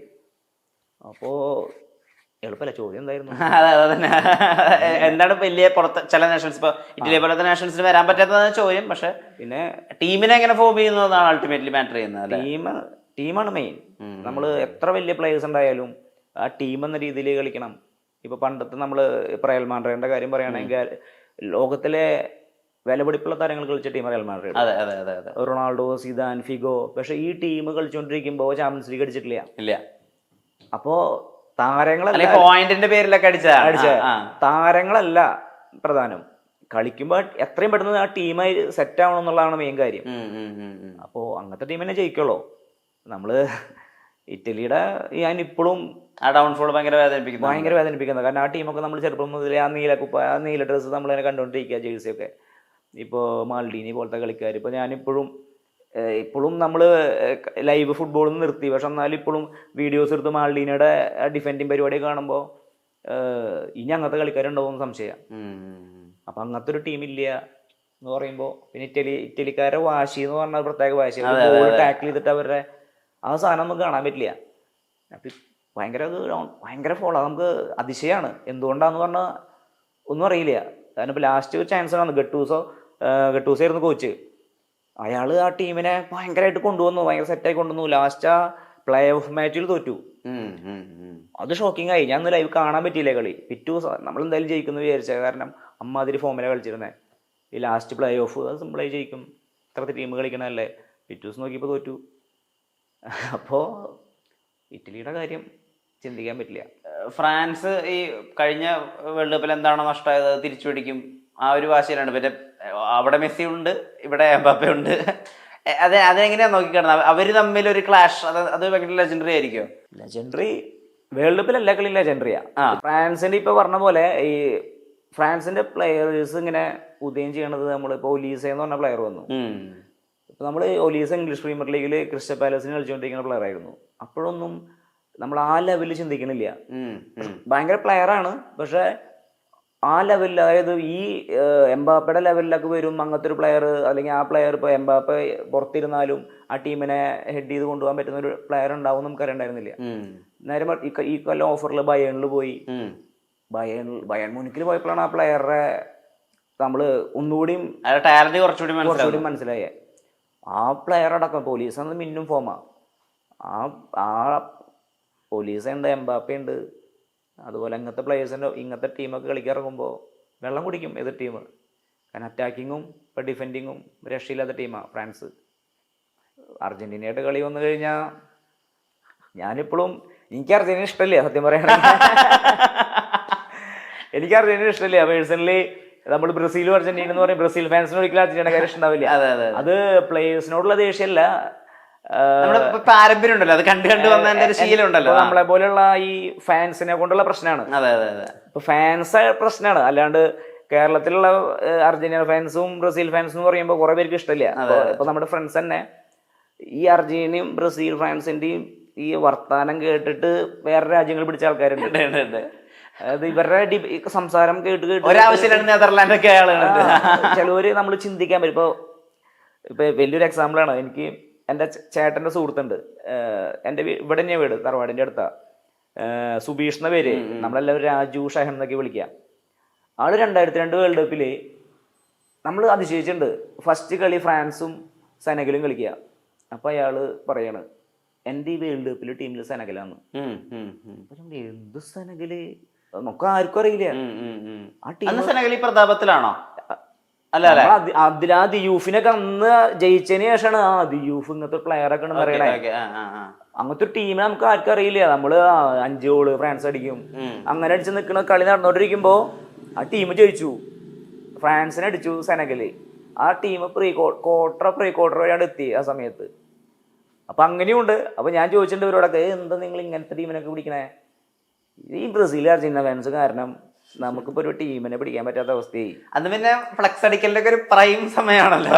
അപ്പോ എളുപ്പമല്ല. ചോദ്യം എന്തായിരുന്നു? എന്താണ് വലിയ പുറത്ത് ചില നാഷണൽസ് ഇപ്പൊ ഇറ്റലി പോലത്തെ നാഷണൽസിന് വരാൻ പറ്റാത്തതാണ് ചോദ്യം. പക്ഷെ പിന്നെ ടീമിനെ എങ്ങനെ ഫോം ചെയ്യുന്നതാണ് അൾട്ടിമേറ്റ്ലി മാറ്റർ ചെയ്യുന്നത്. ടീമാണ് മെയിൻ. നമ്മൾ എത്ര വലിയ പ്ലേയേഴ്സ് ഉണ്ടായാലും ആ ടീം എന്ന രീതിയിൽ കളിക്കണം. ഇപ്പൊ പണ്ടത്തെ നമ്മള് റയൽ മാഡ്രിഡിന്റെ കാര്യം പറയുകയാണെങ്കിൽ ലോകത്തിലെ വിലപിടിപ്പുള്ള താരങ്ങൾ കളിച്ച team Real Madrid. Ronaldo, Zidane, Figo. പക്ഷെ ഈ ടീം കളിച്ചുകൊണ്ടിരിക്കുമ്പോ ചാമ്പ്യൻസ് ലീഗ് അടിച്ചിട്ടില്ല. അപ്പോ താരങ്ങളല്ല പോയിന്റിന്റെ പേരിലൊക്കെ അടിച്ച താരങ്ങളല്ല പ്രധാനം. കളിക്കുമ്പോ എത്രയും പെട്ടെന്ന് ആ ടീമായി സെറ്റ് ആവണം എന്നുള്ളതാണ് മെയിൻ കാര്യം. അപ്പോ അങ്ങനത്തെ ടീമിനെ ജയിക്കുള്ളൂ. നമ്മള് ഇറ്റലിയുടെ ഞാൻ ഇപ്പോഴും ആ ഡൗൺഫോൾ ഭയങ്കര വേദനിപ്പിക്കുന്നത്. കാരണം ആ ടീമൊക്കെ നമ്മൾ ചെറുപ്പം മുതലേ ആ നീല ഡ്രസ്സ് നമ്മളതിനെ കണ്ടുകൊണ്ടിരിക്കുക, ജേഴ്സിയൊക്കെ. ഇപ്പോൾ മാൽഡീനി പോലത്തെ കളിക്കാർ. ഇപ്പോൾ ഞാനിപ്പോഴും നമ്മൾ ലൈവ് ഫുട്ബോളിൽ നിർത്തി. പക്ഷെ എന്നാലും ഇപ്പോഴും വീഡിയോസ് എടുത്ത് മാൽഡീനയുടെ ഡിഫെൻഡിങ് പരിപാടി കാണുമ്പോൾ ഇനി അങ്ങനത്തെ കളിക്കാരുണ്ടാവുമെന്ന് സംശയം. അപ്പം അങ്ങനത്തെ ഒരു ടീമില്ല എന്ന് പറയുമ്പോൾ പിന്നെ ഇറ്റലിക്കാരുടെ വാശി എന്ന് പറഞ്ഞാൽ പ്രത്യേക വാശി. ബോൾ ടാക്കിൾ ചെയ്തിട്ട് അവരുടെ ആ സാധനം നമുക്ക് കാണാൻ പറ്റില്ല. അപ്പം ഭയങ്കര ഫോളാണ്. നമുക്ക് അതിശയമാണ്. എന്തുകൊണ്ടാന്ന് പറഞ്ഞാൽ ഒന്നും അറിയില്ല. കാരണം ഇപ്പോൾ ലാസ്റ്റ് ചാൻസ് ആണ് ഗട്ടൂസായിരുന്നു കോച്ച്. അയാൾ ആ ടീമിനെ ഭയങ്കരമായിട്ട് കൊണ്ടുവന്നു, ഭയങ്കര സെറ്റായി കൊണ്ടുവന്നു. ലാസ്റ്റ് ആ പ്ലേ ഓഫ് മാച്ചിൽ തോറ്റു. അത് ഷോക്കിംഗ് ആയി. ഞാൻ ലൈവ് കാണാൻ പറ്റിയില്ല കളി. നമ്മൾ എന്തായാലും ജയിക്കുന്നു വിചാരിച്ചത്, കാരണം അമ്മാതിരി ഫോമിലാണ് കളിച്ചിരുന്നത്. ഈ ലാസ്റ്റ് പ്ലേ ഓഫ് അത് സിമ്പിളായി ജയിക്കും, ഇത്രത്തെ ടീം കളിക്കണല്ലേ. പിറ്റൂസ് നോക്കിയപ്പോൾ തോറ്റു. അപ്പോൾ ഇറ്റലിയുടെ കാര്യം ചിന്തിക്കാൻ പറ്റില്ല. ഫ്രാൻസ് ഈ കഴിഞ്ഞ വേൾഡ് കപ്പിൽ എന്താണോ നഷ്ടമായത് തിരിച്ചു പിടിക്കും ആ ഒരു വാശിയിലാണ്. പിന്നെ അവിടെ മെസ്സി ഉണ്ട്, ഇവിടെ എംബാപ്പെ ഉണ്ട്. അതെങ്ങനെയാ നോക്കിക്കാണുന്നത്? അവര് തമ്മിൽ ഒരു ക്ലാഷ് അത് ഭയങ്കര ലെജൻഡറി ആയിരിക്കും. ലെജൻഡറി വേൾഡ് കപ്പിൽ എല്ലാ കളിയും ലെജൻഡറിയാ. ഫ്രാൻസിന്റെ ഇപ്പൊ പറഞ്ഞ പോലെ ഈ ഫ്രാൻസിന്റെ പ്ലെയേഴ്സ് ഇങ്ങനെ ഉദയം ചെയ്യണത് നമ്മളിപ്പോ ഒലീസ എന്ന് പറഞ്ഞ പ്ലെയർ വന്നു. ഇപ്പൊ നമ്മള് ഒലീസ ഇംഗ്ലീഷ് പ്രീമിയർ ലീഗിൽ ക്രിസ്റ്റൽ പാലസിന് കളിച്ചുകൊണ്ടിരിക്കുന്ന പ്ലെയർ ആയിരുന്നു. അപ്പോഴൊന്നും നമ്മൾ ആ ലെവലിൽ ചിന്തിക്കണില്ല. ഭയങ്കര പ്ലെയറാണ്, പക്ഷെ ആ ലെവലിൽ, അതായത് ഈ എംബാപ്പയുടെ ലെവലിലൊക്കെ വരും അങ്ങനത്തെ ഒരു പ്ലെയർ, അല്ലെങ്കിൽ ആ പ്ലെയർ ഇപ്പോൾ എംബാപ്പ പുറത്തിരുന്നാലും ആ ടീമിനെ ഹെഡ് ചെയ്ത് കൊണ്ടുപോകാൻ പറ്റുന്ന ഒരു പ്ലെയർ ഉണ്ടാവും നമുക്കറിയണ്ടായിരുന്നില്ല. നേരെ ഈ കൊല്ലം ഓഫറിൽ ബയേണിൽ പോയി. ബയൺ മുനിക്കിൽ പോയപ്പോഴാണ് ആ പ്ലെയറെ നമ്മൾ ഒന്നുകൂടിയും ടാലന്റ് കുറച്ചുകൂടി മനസ്സിലായേ. ആ പ്ലെയർ അടക്കം പോലീസ് എന്നത് മിന്നും ഫോമാ. ആ പോലീസ് ഉണ്ട്, എംബാപ്പ ഉണ്ട്. അതുപോലെ ഇങ്ങനത്തെ ടീമൊക്കെ കളിക്കിറങ്ങുമ്പോൾ വെള്ളം കുടിക്കും എതിർ ടീം. കാരണം അറ്റാക്കിങ്ങും ഇപ്പോൾ ഡിഫെൻഡിങ്ങും രക്ഷയില്ലാത്ത ടീമാണ് ഫ്രാൻസ്. അർജന്റീനയായിട്ട് കളി വന്നു കഴിഞ്ഞാൽ എനിക്ക് അർജന്റീന ഇഷ്ടമില്ല, സത്യം പറയുകയാണെങ്കിൽ. എനിക്ക് അർജന്റീന ഇഷ്ടമില്ല പേഴ്സണലി. നമ്മൾ ബ്രസീലും അർജന്റീന എന്ന് പറയും, ബ്രസീൽ ഫാൻസിന് ഒരിക്കലും അർജന്റീന കാര്യം ഇഷ്ടണ്ടാവില്ല. അത് പ്ലേയേഴ്സിനോടുള്ള ദേഷ്യമല്ല, പാരമ്പര്യം ഉണ്ടല്ലോ, അത് കണ്ടു കണ്ടു വന്നതിന്റെ ഒരു ശീലം ഉണ്ടല്ലോ. നമ്മളെ പോലെയുള്ള ഈ ഫാൻസിനെ കൊണ്ടുള്ള പ്രശ്നമാണ്. ഇപ്പൊ ഫാൻസ് പ്രശ്നമാണ്, അല്ലാണ്ട് കേരളത്തിലുള്ള അർജന്റീന ഫാൻസും ബ്രസീൽ ഫാൻസും എന്ന് പറയുമ്പോൾ കുറെ പേർക്ക് ഇഷ്ടമില്ല. ഇപ്പൊ നമ്മുടെ ഫ്രണ്ട്സ് തന്നെ ഈ അർജന്റീനയും ബ്രസീൽ ഫാൻസിന്റെയും ഈ വർത്താനം കേട്ടിട്ട് വേറെ രാജ്യങ്ങൾ പിടിച്ച ആൾക്കാരുണ്ട്. അതായത് ഇവരുടെ സംസാരം കേട്ട് ചിലവര് നമ്മൾ ചിന്തിക്കാൻ പറ്റും. ഇപ്പൊ വലിയൊരു എക്സാമ്പിളാണ്. എനിക്ക് എൻ്റെ ചേട്ടൻ്റെ സുഹൃത്തുണ്ട്, എൻ്റെ ഇവിടെ തന്നെയാണ് വീട്, തറവാടിൻ്റെ അടുത്താ. സുബീഷ് എന്ന പേര്, നമ്മളെല്ലാവരും രാജു ഷഹൻ എന്നൊക്കെ വിളിക്കാം. ആള് 2002 വേൾഡ് കപ്പില് നമ്മൾ അതിശയിച്ചിട്ടുണ്ട്. ഫസ്റ്റ് കളി ഫ്രാൻസും സെനഗലും കളിക്കുക. അപ്പൊ അയാള് പറയാണ് എൻ്റെ ഈ വേൾഡ് കപ്പില് ടീമിൽ സെനഗലാന്ന്. എന്ത് സെനഗല് നമുക്ക് ആർക്കും അറിയില്ല. ആ ടീം സെനഗലി പ്രതാപത്തിലാണോ? അതിലാ ദിയൂഫിനൊക്കെ അന്ന് ജയിച്ചതിന് ശേഷമാണ് ദിയൂഫ് ഇങ്ങനത്തെ പ്ലെയർ ഒക്കെ ഉണ്ടെന്ന് അറിയണേ. അങ്ങനത്തെ ഒരു ടീമിനെ നമുക്ക് ആർക്കും അറിയില്ല. നമ്മള് 5 ഗോള് ഫ്രാൻസ് അടിക്കും അങ്ങനെ അടിച്ച് നിൽക്കുന്ന കളി നടന്നുകൊണ്ടിരിക്കുമ്പോ ആ ടീം ജയിച്ചു, ഫ്രാൻസിനെ അടിച്ചു സെനഗല്. ആ ടീം പ്രീ ക്വാർട്ടർ വരെയാണ് എത്തി ആ സമയത്ത്. അപ്പൊ അങ്ങനെയുണ്ട്. അപ്പൊ ഞാൻ ചോദിച്ചിട്ടുണ്ട് ഇവരോടൊക്കെ, എന്താ നിങ്ങൾ ഇങ്ങനത്തെ ടീമിനൊക്കെ പിടിക്കണേ? ഈ ബ്രസീൽ അർജന്റീന ഫാൻസ് കാരണം നമുക്കിപ്പോ ഒരു ടീമിനെ പിടിക്കാൻ പറ്റാത്ത അവസ്ഥയായി. അത് പിന്നെ ഫ്ലക്സ് അടിക്കലിന്റെ ഒക്കെ ഒരു പ്രൈം സമയമാണല്ലോ,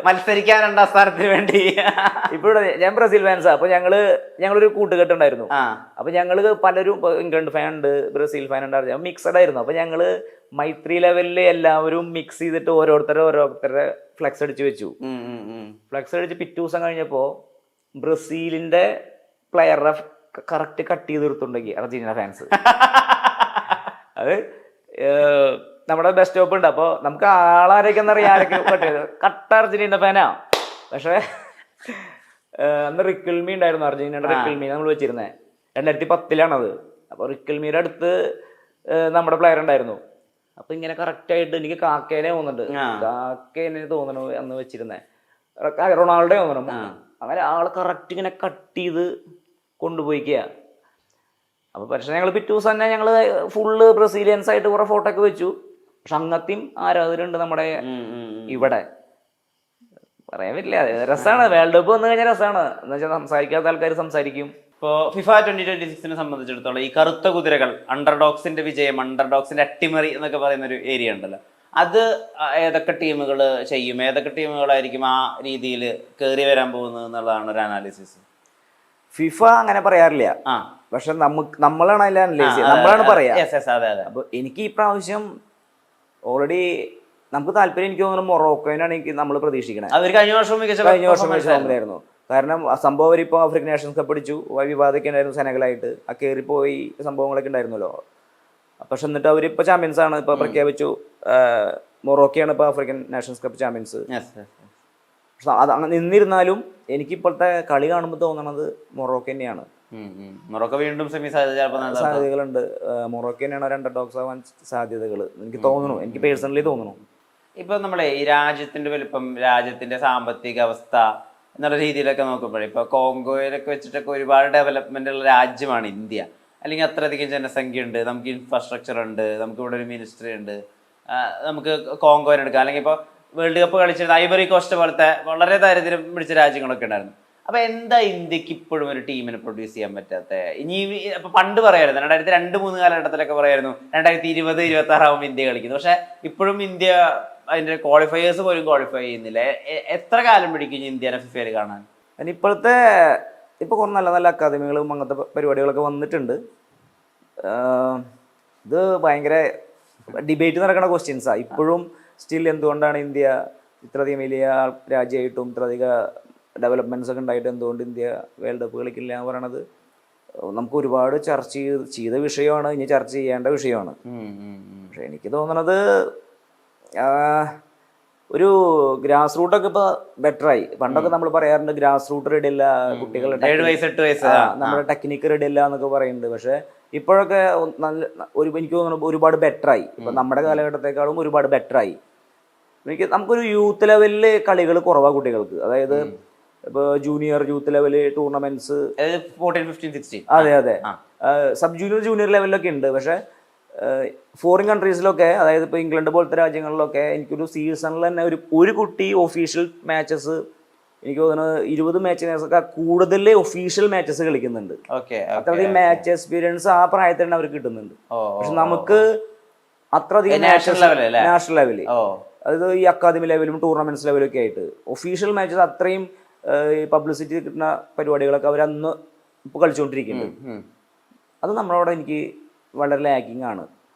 മത്സരിക്കാൻ 2ാം സ്ഥാനത്തിന് വേണ്ടി. ഇപ്പൊ ഞാൻ ബ്രസീൽ ഫാൻസാ. അപ്പൊ ഞങ്ങളൊരു കൂട്ടുകെട്ടുണ്ടായിരുന്നു. അപ്പൊ ഞങ്ങള് പലരും, ഇംഗ്ലണ്ട് ഫാൻ ഉണ്ട്, ബ്രസീൽ ഫാൻ ഉണ്ട്, മിക്സഡ് ആയിരുന്നു. അപ്പൊ ഞങ്ങള് മൈത്രി ലെവലില് എല്ലാവരും മിക്സ് ചെയ്തിട്ട് ഓരോരുത്തരുടെ ഫ്ലക്സ് അടിച്ച് വെച്ചു. ഫ്ലക്സ് അടിച്ച് പിറ്റേ ദിവസം കഴിഞ്ഞപ്പോ ബ്രസീലിന്റെ പ്ലെയറുടെ കറക്റ്റ് കട്ട് ചെയ്ത് തീർത്തുണ്ടെങ്കിൽ അർജന്റീന ഫാൻസ്. അത് നമ്മുടെ ബസ് സ്റ്റോപ്പ് ഉണ്ട്. അപ്പോൾ നമുക്ക് ആളാരൊക്കെ എന്നറിയാം, ആരൊക്കെ കട്ട അർജന്റീന ഫാനാ. പക്ഷേ അന്ന് റിക്കിൾമി ഉണ്ടായിരുന്നു, അർജന്റീനയുടെ റിക്കിൾമി നമ്മൾ വെച്ചിരുന്നത്. 2010 അപ്പോൾ റിക്കിൾമിയുടെ അടുത്ത് നമ്മുടെ പ്ലെയർ ഉണ്ടായിരുന്നു. അപ്പൊ ഇങ്ങനെ കറക്റ്റായിട്ട് എനിക്ക് കാക്കേനെ തോന്നണു അന്ന് വെച്ചിരുന്നേ, റൊണാൾഡോ തോന്നണം. അങ്ങനെ ആള് കറക്റ്റ് ഇങ്ങനെ കട്ട് ചെയ്ത് കൊണ്ടുപോയിക്കുക. അപ്പൊ പക്ഷെ ഞങ്ങൾ പിറ്റേ ദിവസം തന്നെ ഞങ്ങള് ഫുള്ള് ബ്രസീലിയൻസ് ആയിട്ട് കുറെ ഫോട്ടോ ഒക്കെ വെച്ചു. പക്ഷെ അങ്ങനത്തെയും ആരാധകരുണ്ട് നമ്മുടെ ഇവിടെ. പറയാൻ പറ്റില്ല, രസമാണ്. വേൾഡ് കപ്പ് വന്നു കഴിഞ്ഞാൽ രസമാണ്. എന്ന് വെച്ചാൽ സംസാരിക്കാത്ത ആൾക്കാർ സംസാരിക്കും. ഇപ്പോൾ FIFA 2026 സംബന്ധിച്ചിടത്തോളം ഈ കറുത്ത കുതിരകൾ, അണ്ടർഡോഗ്സിന്റെ വിജയം, അണ്ടർഡോഗ്സിന്റെ അട്ടിമറി എന്നൊക്കെ പറയുന്ന ഒരു ഏരിയ ഉണ്ടല്ലോ, അത് ഏതൊക്കെ ടീമുകൾ ചെയ്യും, ഏതൊക്കെ ടീമുകളായിരിക്കും ആ രീതിയിൽ കയറി വരാൻ പോകുന്നത് എന്നുള്ളതാണ് ഒരു അനാലിസിസ്. ഫിഫ അങ്ങനെ പറയാറില്ല, പക്ഷെ നമ്മളാണ് അതിൽ അനലൈസ് ചെയ്യുക, നമ്മളാണ് പറയാ. അപ്പൊ എനിക്ക് ഈ പ്രാവശ്യം ഓൾറെഡി നമുക്ക് താല്പര്യം, എനിക്ക് തോന്നുന്നു മൊറോക്കോനാണ് നമ്മൾ പ്രതീക്ഷിക്കണത്. കഴിഞ്ഞ വർഷം മികച്ചതായിരുന്നു. കാരണം സംഭവം അവരിപ്പോൾ ആഫ്രിക്കൻ നേഷൻസ് കപ്പ് അടിച്ചു, വിവാദമൊക്കെ ഉണ്ടായിരുന്നു സെനഗലായിട്ട്, ആ കയറിപ്പോയി സംഭവങ്ങളൊക്കെ ഉണ്ടായിരുന്നല്ലോ. പക്ഷെ എന്നിട്ട് അവരിപ്പോൾ ചാമ്പ്യൻസ് ആണ്, ഇപ്പൊ പ്രഖ്യാപിച്ചു. മൊറോക്കയാണ് ഇപ്പൊ ആഫ്രിക്കൻ നേഷൻസ് കപ്പ് ചാമ്പ്യൻസ്. പക്ഷെ അത് അങ്ങനെ നിന്നിരുന്നാലും എനിക്കിപ്പോഴത്തെ കളി കാണുമ്പോൾ തോന്നണത് മൊറോക്കോ തന്നെയാണ്. മൊറോക്കോ വീണ്ടും സെമി സാധ്യതകളുണ്ട്. മൊറോക്കോ തന്നെയാണ് അണ്ടർഡോഗ്സ് ആവാൻ സാധ്യതകൾ എനിക്ക് തോന്നുന്നു, എനിക്ക് പേഴ്സണലി തോന്നുന്നു. ഇപ്പൊ നമ്മളെ ഈ രാജ്യത്തിന്റെ വലുപ്പം, രാജ്യത്തിന്റെ സാമ്പത്തിക അവസ്ഥ എന്നുള്ള രീതിയിലൊക്കെ നോക്കുമ്പോഴേ, ഇപ്പൊ കോങ്കോയിലൊക്കെ വെച്ചിട്ടൊക്കെ ഒരുപാട് ഡെവലപ്മെന്റ് ഉള്ള രാജ്യമാണ് ഇന്ത്യ. അല്ലെങ്കിൽ അത്രയധികം ജനസംഖ്യ ഉണ്ട്, നമുക്ക് ഇൻഫ്രാസ്ട്രക്ചർ ഉണ്ട്, നമുക്ക് ഇവിടെ ഒരു മിനിസ്ട്രി ഉണ്ട്. നമുക്ക് കോങ്കോനെ എടുക്കാം, അല്ലെങ്കിൽ ഇപ്പോൾ വേൾഡ് കപ്പ് കളിച്ചിരുന്ന ഐവറി കോസ്റ്റ് പോലത്തെ വളരെ ദാരിദ്ര്യം പിടിച്ച രാജ്യങ്ങളൊക്കെ ഉണ്ടായിരുന്നു. അപ്പൊ എന്താ ഇന്ത്യക്ക് ഇപ്പോഴും ഒരു ടീമിനെ പ്രൊഡ്യൂസ് ചെയ്യാൻ പറ്റാത്ത? ഇനി ഇപ്പൊ പണ്ട് പറയായിരുന്നു 2002-2003 കാലഘട്ടത്തിലൊക്കെ പറയായിരുന്നു 2020-2026 ആകുമ്പോൾ ഇന്ത്യ കളിക്കുന്നു. പക്ഷെ ഇപ്പോഴും ഇന്ത്യ അതിന്റെ ക്വാളിഫയേഴ്സ് പോലും ക്വാളിഫൈ ചെയ്യുന്നില്ല. എത്ര കാലം പിടിക്കും ഇന്ത്യനെ ഫിഫയിൽ കാണാൻ? ഇപ്പോഴത്തെ കുറെ നല്ല നല്ല അക്കാദമികളും അങ്ങനത്തെ പരിപാടികളൊക്കെ വന്നിട്ടുണ്ട്. ഇത് ഭയങ്കര ഡിബേറ്റ് നടക്കുന്ന ക്വസ്റ്റ്യൻസാണ് ഇപ്പോഴും. സ്റ്റിൽ എന്തുകൊണ്ടാണ് ഇന്ത്യ ഇത്രയധികം വലിയ രാജ്യമായിട്ടും ഇത്രയധികം ഡെവലപ്മെൻറ്റ്സ് ഒക്കെ ഉണ്ടായിട്ട് എന്തുകൊണ്ട് ഇന്ത്യ വേൾഡ് കപ്പ് കളിക്കില്ല എന്ന് പറയണത് നമുക്ക് ഒരുപാട് ചർച്ച ചെയ്ത വിഷയമാണ്, ഇനി ചർച്ച ചെയ്യേണ്ട വിഷയമാണ്. പക്ഷെ എനിക്ക് തോന്നണത് ഒരു ഗ്രാസ് റൂട്ടൊക്കെ ഇപ്പൊ ബെറ്ററായി. പണ്ടൊക്കെ നമ്മൾ പറയാറുണ്ട് ഗ്രാസ് റൂട്ട് റെഡി അല്ല, കുട്ടികളുടെ നമ്മുടെ ടെക്നിക്ക് റെഡി അല്ല എന്നൊക്കെ പറയുന്നുണ്ട്. പക്ഷെ ഇപ്പോഴൊക്കെ എനിക്ക് തോന്നുന്നു ഒരുപാട് ബെറ്ററായി. ഇപ്പൊ നമ്മുടെ കാലഘട്ടത്തെക്കാളും ഒരുപാട് ബെറ്ററായി. നമുക്കൊരു യൂത്ത് ലെവലില് കളികൾ കുറവാ കുട്ടികൾക്ക്. അതായത് ഇപ്പൊ ജൂനിയർ യൂത്ത് ലെവല് ടൂർണമെന്റ്സ് 14, 15, 16 അതെ സബ് ജൂനിയർ ലെവലിലൊക്കെ ഉണ്ട്. പക്ഷെ ഫോറിൻ കൺട്രീസിലൊക്കെ, അതായത് ഇപ്പോൾ ഇംഗ്ലണ്ട് പോലത്തെ രാജ്യങ്ങളിലൊക്കെ എനിക്കൊരു സീസണിൽ തന്നെ ഒരു കുട്ടി ഒഫീഷ്യൽ മാച്ചസ്, എനിക്ക് തോന്നുന്നത് 20 മാച്ചിനൊക്കെ കൂടുതൽ ഒഫീഷ്യൽ മാച്ചസ് കളിക്കുന്നുണ്ട്. അത്രയധികം മാച്ച് എക്സ്പീരിയൻസ് ആ പ്രായത്തിൽ തന്നെ അവർക്ക് കിട്ടുന്നുണ്ട്. പക്ഷെ നമുക്ക് അത്രയധികം നാഷണൽ ലെവല്, അതായത് ഈ അക്കാദമി ലെവലും ടൂർണമെന്റ്സ് ലെവലും ഒക്കെ ആയിട്ട് ഒഫീഷ്യൽ മാച്ചസ് അത്രയും പബ്ലിസിറ്റി കിട്ടുന്ന പരിപാടികളൊക്കെ അവർ അന്ന് ഇപ്പോൾ കളിച്ചുകൊണ്ടിരിക്കുന്നുണ്ട്. അത് നമ്മളവിടെ എനിക്ക് വളരെ ലാക്കിംഗ് ആണ്.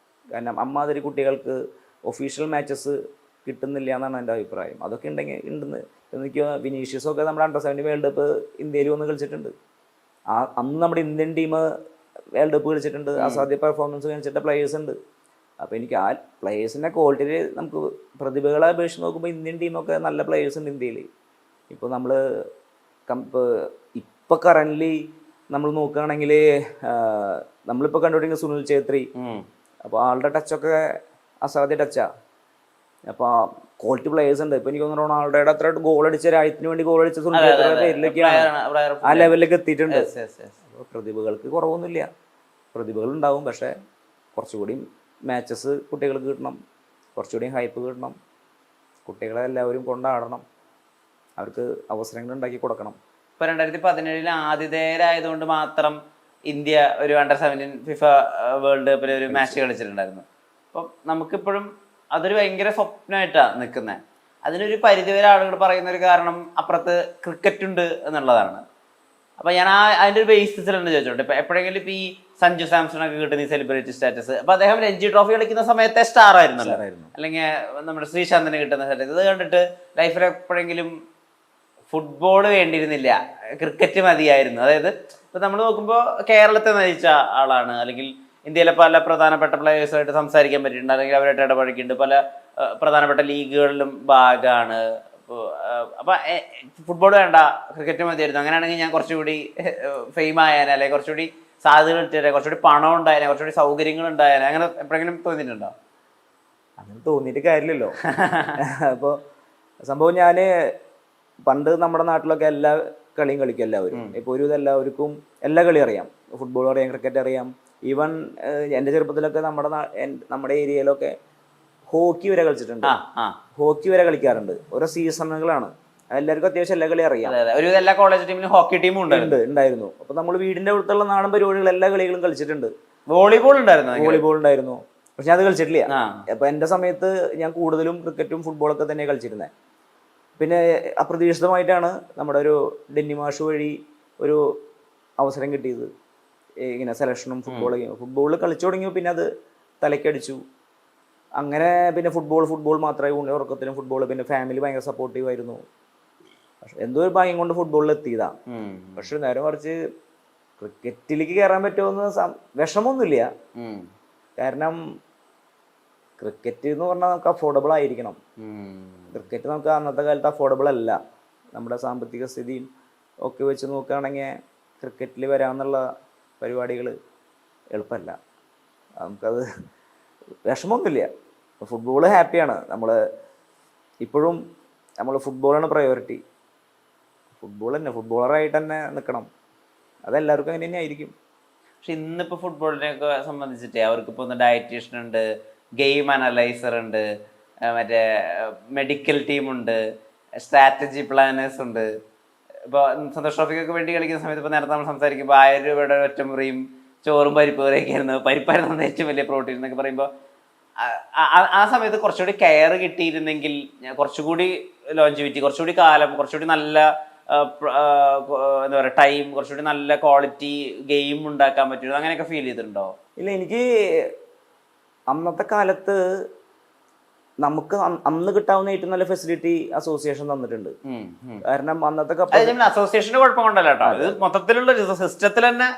കാരണം അമ്മാതിരി കുട്ടികൾക്ക് ഒഫീഷ്യൽ മാച്ചസ് കിട്ടുന്നില്ല എന്നാണ് എൻ്റെ അഭിപ്രായം. അതൊക്കെ ഉണ്ടെന്ന് എനിക്ക് വിനീഷ്യസൊക്കെ നമ്മുടെ അണ്ടർ-17 വേൾഡ് കപ്പ് ഇന്ത്യയിൽ വന്ന് കളിച്ചിട്ടുണ്ട്. അന്ന് നമ്മുടെ ഇന്ത്യൻ ടീം വേൾഡ് കപ്പ് കളിച്ചിട്ടുണ്ട്. അസാധ്യ പെർഫോമൻസ് കാണിച്ചിട്ട് പ്ലേയേഴ്സ് ഉണ്ട്. അപ്പോൾ എനിക്ക് ആ പ്ലേയേഴ്സിൻ്റെ ക്വാളിറ്റിയിൽ നമുക്ക് പ്രതിഭകളെ അപേക്ഷിച്ച് നോക്കുമ്പോൾ ഇന്ത്യൻ ടീമൊക്കെ നല്ല പ്ലേയേഴ്സ് ഉണ്ട് ഇന്ത്യയിൽ. ഇപ്പോൾ നമ്മൾ ഇപ്പോൾ കറൻ്റ്ലി നമ്മൾ നോക്കുകയാണെങ്കിൽ നമ്മളിപ്പോൾ കണ്ടുപിടിക്കുന്ന സുനിൽ ഛേത്രി, അപ്പോൾ ആളുടെ ടച്ചൊക്കെ അസാധ്യ ടച്ചാണ്. അപ്പോൾ ക്വാളിറ്റി പ്ലേയേഴ്സ് ഉണ്ട്. ഇപ്പോൾ എനിക്ക് തോന്നുന്നു റൊണാൾഡോയുടെ അത്ര ഗോൾ അടിച്ച രാജ്യത്തിന് വേണ്ടി ഗോൾ അടിച്ച സുനിൽ ഛേത്രിയുടെ പേരിലേക്കാണ് ആ ലെവലിലേക്ക് എത്തിയിട്ടുണ്ട്. അപ്പോൾ പ്രതിഭകൾക്ക് കുറവൊന്നുമില്ല, പ്രതിഭകൾ ഉണ്ടാവും. പക്ഷേ കുറച്ചുകൂടി മാച്ചസ് കുട്ടികൾക്ക് കിട്ടണം, കുറച്ചുകൂടി ഹൈപ്പ് കിട്ടണം, കുട്ടികളെ എല്ലാവരും കൊണ്ടാടണം, അവർക്ക് അവസരങ്ങൾ ഉണ്ടാക്കി കൊടുക്കണം. ഇപ്പോൾ 2017 ആതിഥേയരായതുകൊണ്ട് മാത്രം ഇന്ത്യ ഒരു അണ്ടർ-17 ഫിഫ വേൾഡ് കപ്പിൽ ഒരു മാച്ച് കളിച്ചിട്ടുണ്ടായിരുന്നു. അപ്പം നമുക്കിപ്പോഴും അതൊരു ഭയങ്കര സ്വപ്നമായിട്ടാണ് നിൽക്കുന്നത്. അതിനൊരു പരിധിവരെ ആളുകൾ പറയുന്ന ഒരു കാരണം അപ്പുറത്ത് ക്രിക്കറ്റ് ഉണ്ട് എന്നുള്ളതാണ്. അപ്പം ഞാൻ അതിൻ്റെ ഒരു ബേസിസിൽ തന്നെ ചോദിച്ചോട്ടെ, ഇപ്പം എപ്പോഴെങ്കിലും ഇപ്പം ഈ സഞ്ജു സാംസണൊക്കെ കിട്ടുന്ന ഈ സെലിബ്രിറ്റി സ്റ്റാറ്റസ്, അപ്പം അദ്ദേഹം രഞ്ജി ട്രോഫി കളിക്കുന്ന സമയത്തെ സ്റ്റാർ ആയിരുന്നല്ലോ, അല്ലെങ്കിൽ നമ്മുടെ ശ്രീശാന്തിന് കിട്ടുന്ന സ്റ്റാറ്റസ്, ഇത് കണ്ടിട്ട് ലൈഫിൽ എപ്പോഴെങ്കിലും ഫുട്ബോൾ വേണ്ടിയിരുന്നില്ല, ക്രിക്കറ്റ് മതിയായിരുന്നു? അതായത് ഇപ്പം നമ്മൾ നോക്കുമ്പോൾ കേരളത്തെ നയിച്ച ആളാണ്, അല്ലെങ്കിൽ ഇന്ത്യയിലെ പല പ്രധാനപ്പെട്ട പ്ലേയേഴ്സുമായിട്ട് സംസാരിക്കാൻ പറ്റിയിട്ടുണ്ട്, അല്ലെങ്കിൽ അവരായിട്ട് ഇടപഴകിയിട്ടുണ്ട്, പല പ്രധാനപ്പെട്ട ലീഗുകളിലും ഭാഗമാണ്. അപ്പം ഫുട്ബോൾ വേണ്ട, ക്രിക്കറ്റ് മതിയായിരുന്നു, അങ്ങനെയാണെങ്കിൽ ഞാൻ കുറച്ചുകൂടി ഫെയിം ആയാനെ, അല്ലെങ്കിൽ കുറച്ചുകൂടി സാധ്യതകൾ കിട്ടിയാൽ, കുറച്ചുകൂടി പണം ഉണ്ടായാലും, കുറച്ചുകൂടി സൗകര്യങ്ങൾ ഉണ്ടായാലും, അങ്ങനെ എപ്പോഴെങ്കിലും തോന്നിയിട്ടുണ്ടോ? അങ്ങനെ തോന്നിയിട്ട് കാര്യമില്ലല്ലോ. അപ്പോൾ സംഭവം ഞാൻ പണ്ട് നമ്മുടെ നാട്ടിലൊക്കെ എല്ലാ കളിയും കളിക്കും എല്ലാവരും. ഇപ്പോൾ ഒരുവിധം എല്ലാവർക്കും എല്ലാ കളിയും അറിയാം. ഫുട്ബോൾ അറിയാം, ക്രിക്കറ്റ് അറിയാം. ഈവൻ എൻ്റെ ചെറുപ്പത്തിലൊക്കെ നമ്മുടെ ഏരിയയിലൊക്കെ ഹോക്കി വരെ കളിച്ചിട്ടുണ്ട്. ഹോക്കി വരെ കളിക്കാറുണ്ട്. ഓരോ സീസണുകളാണ്. എല്ലാവർക്കും അത്യാവശ്യം എല്ലാ കളി അറിയാം. എല്ലാ കോളേജ് ടീമിലും ഹോക്കി ടീമും ഉണ്ടായിരുന്നു. അപ്പോൾ നമ്മൾ വീടിൻ്റെ അടുത്തുള്ള നാടൻ പരിപാടികൾ എല്ലാ കളികളും കളിച്ചിട്ടുണ്ട്. വോളിബോൾ ഉണ്ടായിരുന്നു, പക്ഷെ ഞാൻ അത് കളിച്ചിട്ടില്ല. അപ്പോൾ എൻ്റെ സമയത്ത് ഞാൻ കൂടുതലും ക്രിക്കറ്റും ഫുട്ബോളൊക്കെ തന്നെ കളിച്ചിരുന്നത്. പിന്നെ അപ്രതീക്ഷിതമായിട്ടാണ് നമ്മുടെ ഒരു ഡെന്നി മാഷ് വഴി ഒരു അവസരം കിട്ടിയത്. ഇങ്ങനെ സെലക്ഷനും ഫുട്ബോളിൽ കളിച്ചു തുടങ്ങിയപ്പോൾ പിന്നെ അത് തലക്കടിച്ചു. അങ്ങനെ പിന്നെ ഫുട്ബോൾ മാത്രമേ ഉള്ളൂ ഉറക്കത്തിലും ഫുട്ബോൾ. പിന്നെ ഫാമിലി ഭയങ്കര സപ്പോർട്ടീവ് ആയിരുന്നു. പക്ഷെ എന്തോ ഒരു ഭാഗ്യം കൊണ്ട് ഫുട്ബോളിൽ എത്തിയതാണ്. പക്ഷെ നേരെ മറിച്ച് ക്രിക്കറ്റിലേക്ക് കയറാൻ പറ്റുമെന്ന് വിഷമമൊന്നുമില്ല. കാരണം ക്രിക്കറ്റ് എന്ന് പറഞ്ഞാൽ നമുക്ക് അഫോർഡബിൾ ആയിരിക്കണം. ക്രിക്കറ്റ് നമുക്ക് അന്നത്തെ കാലത്ത് അഫോർഡബിൾ അല്ല. നമ്മുടെ സാമ്പത്തിക സ്ഥിതിയും ഒക്കെ വെച്ച് നോക്കുകയാണെങ്കിൽ ക്രിക്കറ്റിൽ വരാമെന്നുള്ള പരിപാടികൾ എളുപ്പമല്ല. നമുക്കത് വിഷമമൊന്നുമില്ല. ഫുട്ബോൾ ഹാപ്പിയാണ്. നമ്മൾ ഇപ്പോഴും ഫുട്ബോളാണ് പ്രയോറിറ്റി. ഫുട്ബോളറായിട്ട് തന്നെ നിൽക്കണം. അതെല്ലാവർക്കും അങ്ങനെ തന്നെ ആയിരിക്കും. പക്ഷെ ഇന്നിപ്പോൾ ഫുട്ബോളിനെയൊക്കെ സംബന്ധിച്ചിട്ട് അവർക്കിപ്പോൾ ഒന്ന് ഡയറ്റീഷ്യൻ ഉണ്ട്, ഗെയിം അനലൈസർ ഉണ്ട്, മറ്റേ മെഡിക്കൽ ടീമുണ്ട്, സ്ട്രാറ്റജി പ്ലാനേഴ്സ് ഉണ്ട്. ഇപ്പോൾ സന്തോഷ് ട്രോഫിക്കൊക്കെ വേണ്ടി കളിക്കുന്ന സമയത്ത് ഇപ്പോൾ നേരത്തെ നമ്മൾ സംസാരിക്കുമ്പോൾ 1000 രൂപയുടെ ഒറ്റമുറിയും ചോറും പരിപ്പ് കറിയൊക്കെ ആയിരുന്നു. പരിപ്പായിരുന്നു ഏറ്റവും വലിയ പ്രോട്ടീൻ എന്നൊക്കെ പറയുമ്പോൾ ആ സമയത്ത് കുറച്ചുകൂടി കെയർ കിട്ടിയിരുന്നെങ്കിൽ കുറച്ചുകൂടി ലോഞ്ചിവിറ്റി, കുറച്ചുകൂടി കാലം, കുറച്ചുകൂടി നല്ല എന്താ പറയുക ടൈം, കുറച്ചുകൂടി നല്ല ക്വാളിറ്റി ഗെയിം ഉണ്ടാക്കാൻ പറ്റുമോ? അങ്ങനെയൊക്കെ ഫീൽ ചെയ്തിട്ടുണ്ടോ? ഇല്ല, എനിക്ക് അന്നത്തെ കാലത്ത് നമുക്ക് അന്ന് കിട്ടാവുന്ന ഏറ്റവും നല്ല ഫെസിലിറ്റി അസോസിയേഷൻ തന്നിട്ടുണ്ട്. കാരണം അന്നത്തെ അസോസിയേഷന്റെ കുഴപ്പം കൊണ്ടല്ല കേട്ടോ, ഇത് മൊത്തത്തിലുള്ള സിസ്റ്റത്തിൽ തന്നെ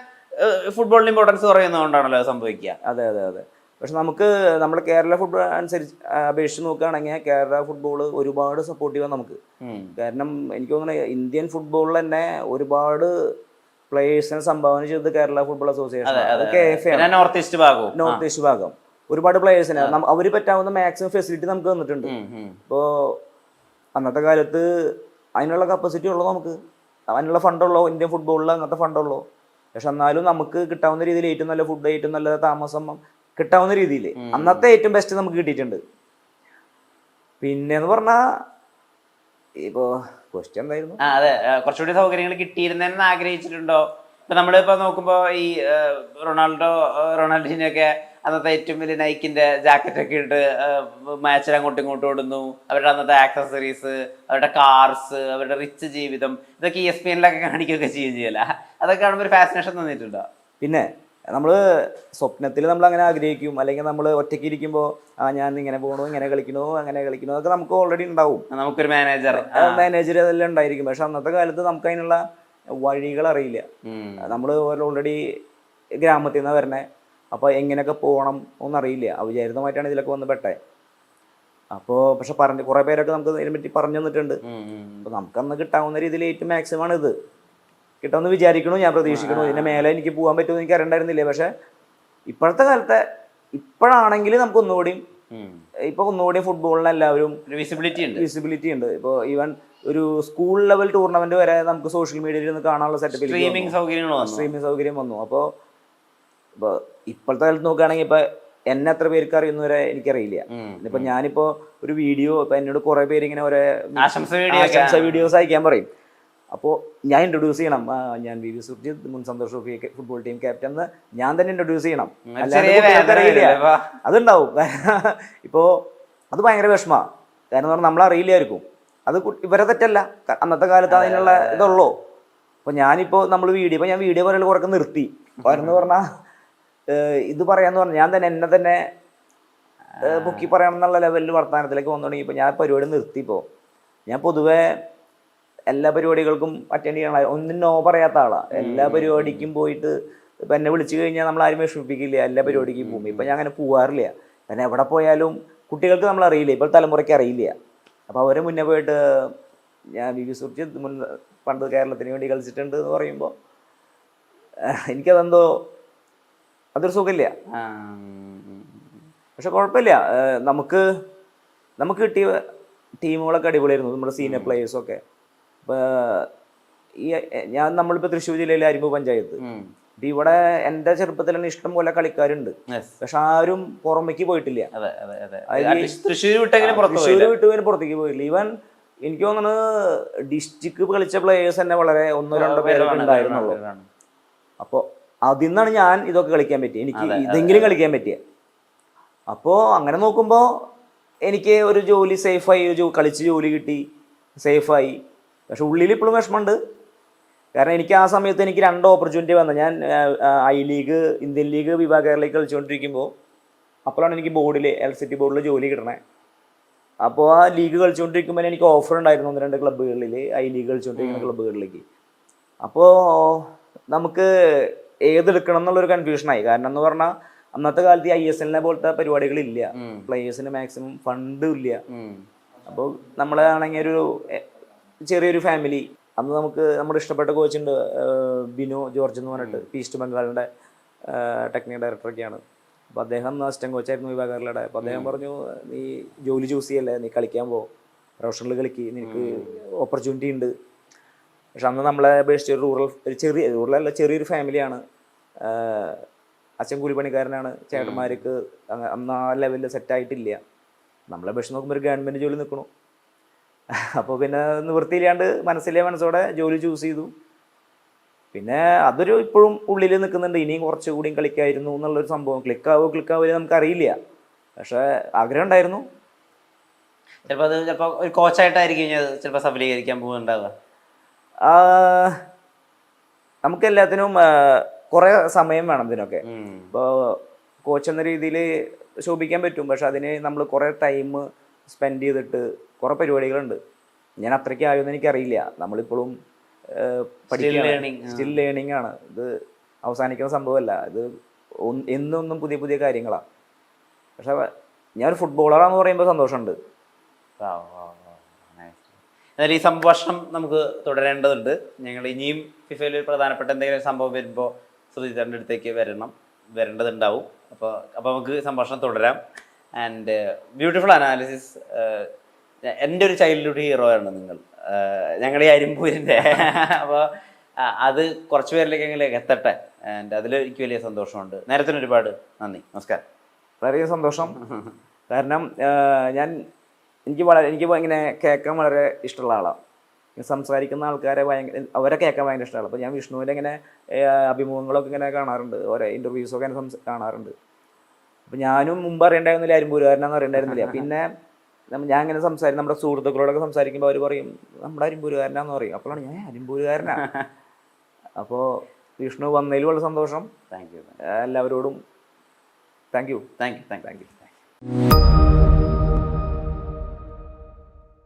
ഫുട്ബോളിന് ഇമ്പോർട്ടൻസ് കുറയുന്നതുകൊണ്ടാണല്ലോ സംഭവിക്കുക. അതെ. പക്ഷെ നമുക്ക് നമ്മുടെ കേരള ഫുട്ബോൾ അനുസരിച്ച് അപേക്ഷിച്ച് നോക്കുകയാണെങ്കിൽ കേരള ഫുട്ബോൾ ഒരുപാട് സപ്പോർട്ടീവാണ് നമുക്ക്. കാരണം എനിക്ക് തോന്നുന്നത് ഇന്ത്യൻ ഫുട്ബോളിൽ തന്നെ ഒരുപാട് പ്ലേയേഴ്സിനെ സംഭാവന ചെയ്തത് Kerala football association, north east ഭാഗം ഒരുപാട് പ്ലേയേഴ്സിനെ അവർ പറ്റാവുന്ന മാക്സിമം ഫെസിലിറ്റി നമുക്ക് തന്നിട്ടുണ്ട്. ഇപ്പോൾ അന്നത്തെ കാലത്ത് അതിനുള്ള കപ്പാസിറ്റി ഉള്ളൂ, നമുക്ക് അതിനുള്ള ഫണ്ടുള്ളൂ. ഇന്ത്യൻ ഫുട്ബോളിൽ അങ്ങനത്തെ ഫണ്ടുള്ളൂ. പക്ഷെ എന്നാലും നമുക്ക് കിട്ടാവുന്ന രീതിയിൽ ഏറ്റവും നല്ല ഫുഡ്, ഏറ്റവും നല്ല താമസം, കിട്ടാവുന്ന രീതിയിൽ അന്നത്തെ ഏറ്റവും ബെസ്റ്റ് നമുക്ക് കിട്ടിയിട്ടുണ്ട്. പിന്നെന്ന് പറഞ്ഞാൽ ഇപ്പോൾ ക്വസ്റ്റ്യൻ എന്തായിരുന്നു? അതെ, കുറച്ചുകൂടി സൗകര്യങ്ങൾ കിട്ടിയിരുന്നെന്ന് ആഗ്രഹിച്ചിട്ടുണ്ടോ? ഇപ്പൊ നമ്മളിപ്പോ നോക്കുമ്പോ ഈ റൊണാൾഡീനൊക്കെ അന്നത്തെ ഏറ്റവും വലിയ നൈക്കിന്റെ ജാക്കറ്റ് ഒക്കെ ഇട്ട് മാച്ചിൽ അങ്ങോട്ടും ഇങ്ങോട്ടും ഓടുന്നു. അവരുടെ അന്നത്തെ ആക്സസറീസ്, അവരുടെ കാർസ്, അവരുടെ റിച്ച് ജീവിതം, ഇതൊക്കെ ESPN-ലൊക്കെ കാണിക്കുകയൊക്കെ ചെയ്യല. അതൊക്കെ കാണുമ്പോൾ ഒരു ഫാസിനേഷൻ തോന്നിയിട്ടുണ്ടോ? പിന്നെ നമ്മൾ സ്വപ്നത്തിൽ നമ്മൾ അങ്ങനെ ആഗ്രഹിക്കും, അല്ലെങ്കിൽ നമ്മൾ ഒറ്റയ്ക്ക് ഇരിക്കുമ്പോൾ ഞാൻ ഇങ്ങനെ പോകണു, ഇങ്ങനെ കളിക്കണു, അങ്ങനെ കളിക്കണു, അതൊക്കെ നമുക്ക് ഓൾറെഡി ഉണ്ടാവും. നമുക്കൊരു മാനേജർ അതെല്ലാം ഉണ്ടായിരിക്കും. പക്ഷെ അന്നത്തെ കാലത്ത് നമുക്ക് അതിനുള്ള വഴികൾ അറിയില്ല. നമ്മൾ ഓൾറെഡി ഗ്രാമത്തിൽ നിന്നാണ് വരണേ. അപ്പോൾ എങ്ങനെയൊക്കെ പോകണം ഒന്നറിയില്ല. അവിചാരിതമായിട്ടാണ് ഇതിലൊക്കെ വന്ന് പെട്ടേ. അപ്പോൾ പക്ഷെ കുറേ പേരൊക്കെ നമുക്ക് ഇതിനെപ്പറ്റി പറഞ്ഞു തന്നിട്ടുണ്ട്. അപ്പോൾ നമുക്കന്ന് കിട്ടാവുന്ന രീതിയിൽ ഏറ്റവും മാക്സിമം ആണ് ഇത് കിട്ടുമെന്ന് വിചാരിക്കണു, ഞാൻ പ്രതീക്ഷിക്കണു. ഇതിൻ്റെ മേലെ എനിക്ക് പോകാൻ പറ്റുമെന്ന് എനിക്ക് അറിയണ്ടായിരുന്നില്ല. പക്ഷെ ഇപ്പോഴത്തെ കാലത്തെ ഇപ്പോഴാണെങ്കിൽ നമുക്ക് ഒന്നുകൂടിയും ഫുട്ബോളിന് എല്ലാവരും വിസിബിലിറ്റി ഉണ്ട്. ഇപ്പോൾ ഈവൻ ഒരു സ്കൂൾ ലെവൽ ടൂർണമെന്റ് വരെ നമുക്ക് സോഷ്യൽ മീഡിയയിൽ നിന്ന് കാണാനുള്ള സെറ്റപ്പിൽ സ്ട്രീമിംഗ് സൗകര്യം വന്നു. അപ്പോൾ ഇപ്പോഴത്തെ കാലത്ത് നോക്കുകയാണെങ്കിൽ ഇപ്പൊ എന്നെ എത്ര പേർക്ക് അറിയുന്നവരെ എനിക്കറിയില്ല. ഇപ്പൊ ഞാനിപ്പോ ഒരു വീഡിയോ ഇപ്പൊ എന്നോട് കുറെ പേര് ഇങ്ങനെ ഓരോ ആശംസ വീഡിയോസ് അയക്കാൻ പറയും. അപ്പോൾ ഞാൻ ഇൻട്രൊഡ്യൂസ് ചെയ്യണം, ഞാൻ വി സുർജിത്ത്, മുൻ Santhosh trophy football team captain എന്ന് ഞാൻ തന്നെ ഇൻട്രൊഡ്യൂസ് ചെയ്യണം. അറിയില്ല, അതുണ്ടാവും. ഇപ്പോൾ അത് ഭയങ്കര വിഷമമാണ്. കാരണം പറഞ്ഞാൽ നമ്മളറിയില്ലായിരിക്കും. അത് ഇവരെ തെറ്റല്ല, അന്നത്തെ കാലത്ത് അതിനുള്ള ഇതുള്ളൂ. അപ്പോൾ ഞാനിപ്പോൾ ഞാൻ വീഡിയോ പറയൽ കുറേ നിർത്തി. എന്ന് പറഞ്ഞാൽ ഇത് പറയാന്ന് പറഞ്ഞാൽ ഞാൻ തന്നെ എന്നെ തന്നെ പൊക്കി പറയണം എന്നുള്ള ലെവലിൽ വർത്തമാനത്തിലേക്ക് വന്നു തുടങ്ങി. ഇപ്പോൾ ഞാൻ പരിപാടി നിർത്തിയപ്പോൾ ഞാൻ പൊതുവേ എല്ലാ പരിപാടികൾക്കും അറ്റൻഡ് ചെയ്യണ ഒന്നും നോ പറയാത്ത ആളാണ്. എല്ലാ പരിപാടിക്കും പോയിട്ട് ഇപ്പം എന്നെ വിളിച്ചു കഴിഞ്ഞാൽ നമ്മൾ ആരും വിഷമിപ്പിക്കില്ല, എല്ലാ പരിപാടിക്കും പോകും. ഇപ്പം ഞാൻ അങ്ങനെ പോകാറില്ല. കാരണം എവിടെ പോയാലും കുട്ടികൾക്ക് നമ്മൾ അറിയില്ല, ഇപ്പോൾ തലമുറയ്ക്ക് അറിയില്ല. അപ്പോൾ അവരെ മുന്നേ പോയിട്ട് ഞാൻ വി സുർജിത്ത് പണ്ട് കേരളത്തിന് വേണ്ടി കളിച്ചിട്ടുണ്ട് എന്ന് പറയുമ്പോൾ എനിക്കതെന്തോ അതൊരു സുഖമില്ല. പക്ഷെ കുഴപ്പമില്ല, നമുക്ക് കിട്ടിയ ടീമുകളൊക്കെ അടിപൊളിയായിരുന്നു, നമ്മുടെ സീനിയർ പ്ലേയേഴ്സൊക്കെ. ഇപ്പോൾ നമ്മളിപ്പോൾ തൃശ്ശൂർ ജില്ലയിലെ അരിമ്പ് പഞ്ചായത്ത്. ഇപ്പം ഇവിടെ എൻ്റെ ചെറുപ്പത്തിൽ തന്നെ ഇഷ്ടം പോലെ കളിക്കാരുണ്ട്. പക്ഷെ ആരും പുറമേക്ക് പോയിട്ടില്ല. തൃശ്ശൂർ പുറത്തേക്ക് പോയില്ല. ഈവൻ എനിക്ക് തോന്നുന്നത് ഡിസ്ട്രിക്ട് കളിച്ച പ്ലേയേഴ്സ് തന്നെ വളരെ 1-2 പേരൊക്കെ ഉണ്ടായിരുന്നുള്ളൂ. അപ്പോൾ അതിൽ നിന്നാണ് ഞാൻ ഇതൊക്കെ കളിക്കാൻ പറ്റിയത്, എനിക്ക് ഇതെങ്കിലും കളിക്കാൻ പറ്റിയ. അപ്പോൾ അങ്ങനെ നോക്കുമ്പോൾ എനിക്ക് ഒരു ജോലി സേഫായി, കളിച്ച് ജോലി കിട്ടി, സേഫായി. പക്ഷെ ഉള്ളിൽ ഇപ്പോഴും വിഷമമുണ്ട്. കാരണം എനിക്ക് ആ സമയത്ത് എനിക്ക് 2 ഓപ്പർച്യൂണിറ്റി വന്നത്. ഞാൻ ഐ ലീഗ്, ഇന്ത്യൻ ലീഗ് വിഭാഗങ്ങളിലേക്ക് കളിച്ചുകൊണ്ടിരിക്കുമ്പോൾ അപ്പോഴാണ് എനിക്ക് ബോർഡിൽ LCT ബോർഡിൽ ജോലി കിട്ടണേ. അപ്പോൾ ആ ലീഗ് കളിച്ചുകൊണ്ടിരിക്കുമ്പോൾ എനിക്ക് ഓഫർ ഉണ്ടായിരുന്നു 1-2 ക്ലബ്ബുകളിൽ, ഐ ലീഗ് കളിച്ചുകൊണ്ടിരിക്കുന്ന ക്ലബ്ബുകളിലേക്ക്. അപ്പോൾ നമുക്ക് ഏതെടുക്കണം എന്നുള്ളൊരു കൺഫ്യൂഷനായി. കാരണം എന്ന് പറഞ്ഞാൽ അന്നത്തെ കാലത്ത് ഈ ISL പോലത്തെ പരിപാടികളില്ല, പ്ലേയേഴ്സിന് മാക്സിമം ഫണ്ടും ഇല്ല. അപ്പോൾ നമ്മളാണെങ്കിൽ ഒരു ചെറിയൊരു ഫാമിലി. അന്ന് നമുക്ക് നമ്മുടെ ഇഷ്ടപ്പെട്ട കോച്ചുണ്ട്, ബിനു ജോർജ് എന്ന് പറഞ്ഞിട്ട്, ഈസ്റ്റ് ബംഗാളിൻ്റെ ടെക്നിക്കൽ ഡയറക്ടറൊക്കെയാണ്. അപ്പോൾ അദ്ദേഹം അസിസ്റ്റന്റ് കോച്ചായിരുന്നു വിഭാഗങ്ങളുടെ. അപ്പോൾ അദ്ദേഹം പറഞ്ഞു, നീ ജോലി ചൂസ് ചെയ്യല്ലേ, നീ കളിക്കാൻ പോ, പ്രൊഫഷണൽ കളിക്ക്, നിനക്ക് ഓപ്പർച്യൂണിറ്റി ഉണ്ട്. പക്ഷെ അന്ന് നമ്മളെ അപേക്ഷിച്ച് റൂറലല്ല, ചെറിയൊരു ഫാമിലിയാണ്. അച്ഛൻ കൂലിപ്പണിക്കാരനാണ്, ചേട്ടന്മാർക്ക് അന്ന് ആ ലെവലിൽ സെറ്റായിട്ടില്ല. നമ്മളെ അപേക്ഷിച്ച് നോക്കുമ്പോൾ ഒരു ഗവൺമെൻറ് ജോലി നിൽക്കണു. അപ്പോൾ പിന്നെ നിവൃത്തിയില്ലാണ്ട് മനസ്സോടെ ജോലി ചൂസ് ചെയ്തു. പിന്നെ അതൊരു ഇപ്പോഴും ഉള്ളിൽ നിൽക്കുന്നുണ്ട്, ഇനിയും കുറച്ചുകൂടിയും കളിക്കായിരുന്നു എന്നുള്ളൊരു സംഭവം. ക്ലിക്കാവില്ല നമുക്കറിയില്ല, പക്ഷെ ആഗ്രഹം ഉണ്ടായിരുന്നു. ചിലപ്പോൾ ഒരു കോച്ചായിട്ടായിരിക്കും ചിലപ്പോൾ സഫലീകരിക്കാൻ പോകുന്നുണ്ടാവുക. നമുക്ക് എല്ലാത്തിനും കുറേ സമയം വേണം ഇതിനൊക്കെ. ഇപ്പോൾ കോച്ച് എന്ന രീതിയിൽ ശോഭിക്കാൻ പറ്റും, പക്ഷെ അതിന് നമ്മൾ കുറേ ടൈം സ്പെൻഡ് ചെയ്തിട്ട് കുറേ പരിപാടികളുണ്ട്. ഞാൻ അത്രയ്ക്ക് ആയോന്ന് എനിക്കറിയില്ല. നമ്മളിപ്പോഴും സ്റ്റിൽ ലേണിംഗ് ആണ്. ഇത് അവസാനിക്കുന്ന സംഭവമല്ല, ഇത് എന്നും പുതിയ കാര്യങ്ങളാണ്. പക്ഷെ ഞാനൊരു ഫുട്ബോളറാന്ന് പറയുമ്പോൾ സന്തോഷമുണ്ട്. എന്നാലും ഈ സംഭാഷണം നമുക്ക് തുടരേണ്ടതുണ്ട്. ഞങ്ങൾ ഇനിയും ഫിഫയിൽ ഒരു പ്രധാനപ്പെട്ട എന്തെങ്കിലും സംഭവം വരുമ്പോൾ സുധീറിൻ്റെ അടുത്തേക്ക് വരേണ്ടതുണ്ടാവും. അപ്പോൾ നമുക്ക് സംഭാഷണം തുടരാം. And beautiful analysis. എൻ്റെ ഒരു ചൈൽഡ്ഹുഡ് ഹീറോ ആണ് നിങ്ങൾ, ഞങ്ങളുടെ ഈ അരിമ്പൂരിൻ്റെ. അപ്പോൾ അത് കുറച്ച് പേരിലേക്കെങ്കിലും എത്തട്ടെ. ആൻഡ് അതിൽ എനിക്ക് വലിയ സന്തോഷമുണ്ട്. നേരത്തിന് ഒരുപാട് നന്ദി. നമസ്കാരം. വളരെയധികം സന്തോഷം. കാരണം എനിക്ക് ഇങ്ങനെ കേൾക്കാൻ വളരെ ഇഷ്ടമുള്ള ആളാണ്. സംസാരിക്കുന്ന ആൾക്കാരെ അവരെ കേൾക്കാൻ ഭയങ്കര ഇഷ്ടമാണ്. അപ്പോൾ ഞാൻ വിഷ്ണുവിൻ്റെ ഇങ്ങനെ അഭിമുഖങ്ങളൊക്കെ ഇങ്ങനെ കാണാറുണ്ട്, ഓരോ ഇൻ്റർവ്യൂസൊക്കെ ഇങ്ങനെ കാണാറുണ്ട്. അപ്പോൾ ഞാനും മുമ്പ് അറിയണ്ടായിരുന്നില്ല അരിമ്പൂരുകാരനാന്ന് അറിയണ്ടായിരുന്നില്ല. പിന്നെ ഞാൻ ഇങ്ങനെ നമ്മുടെ സുഹൃത്തുക്കളോടൊക്കെ സംസാരിക്കുമ്പോൾ അവർ പറയും നമ്മുടെ അരിമ്പൂരുകാരനാന്ന് പറയും. അപ്പോഴാണ് ഞാൻ അരിമ്പൂരുകാരനാ. അപ്പോൾ വിഷ്ണു വന്നതിൽ വളരെ സന്തോഷം. Thank you. എല്ലാവരോടും താങ്ക് യു. Thank you.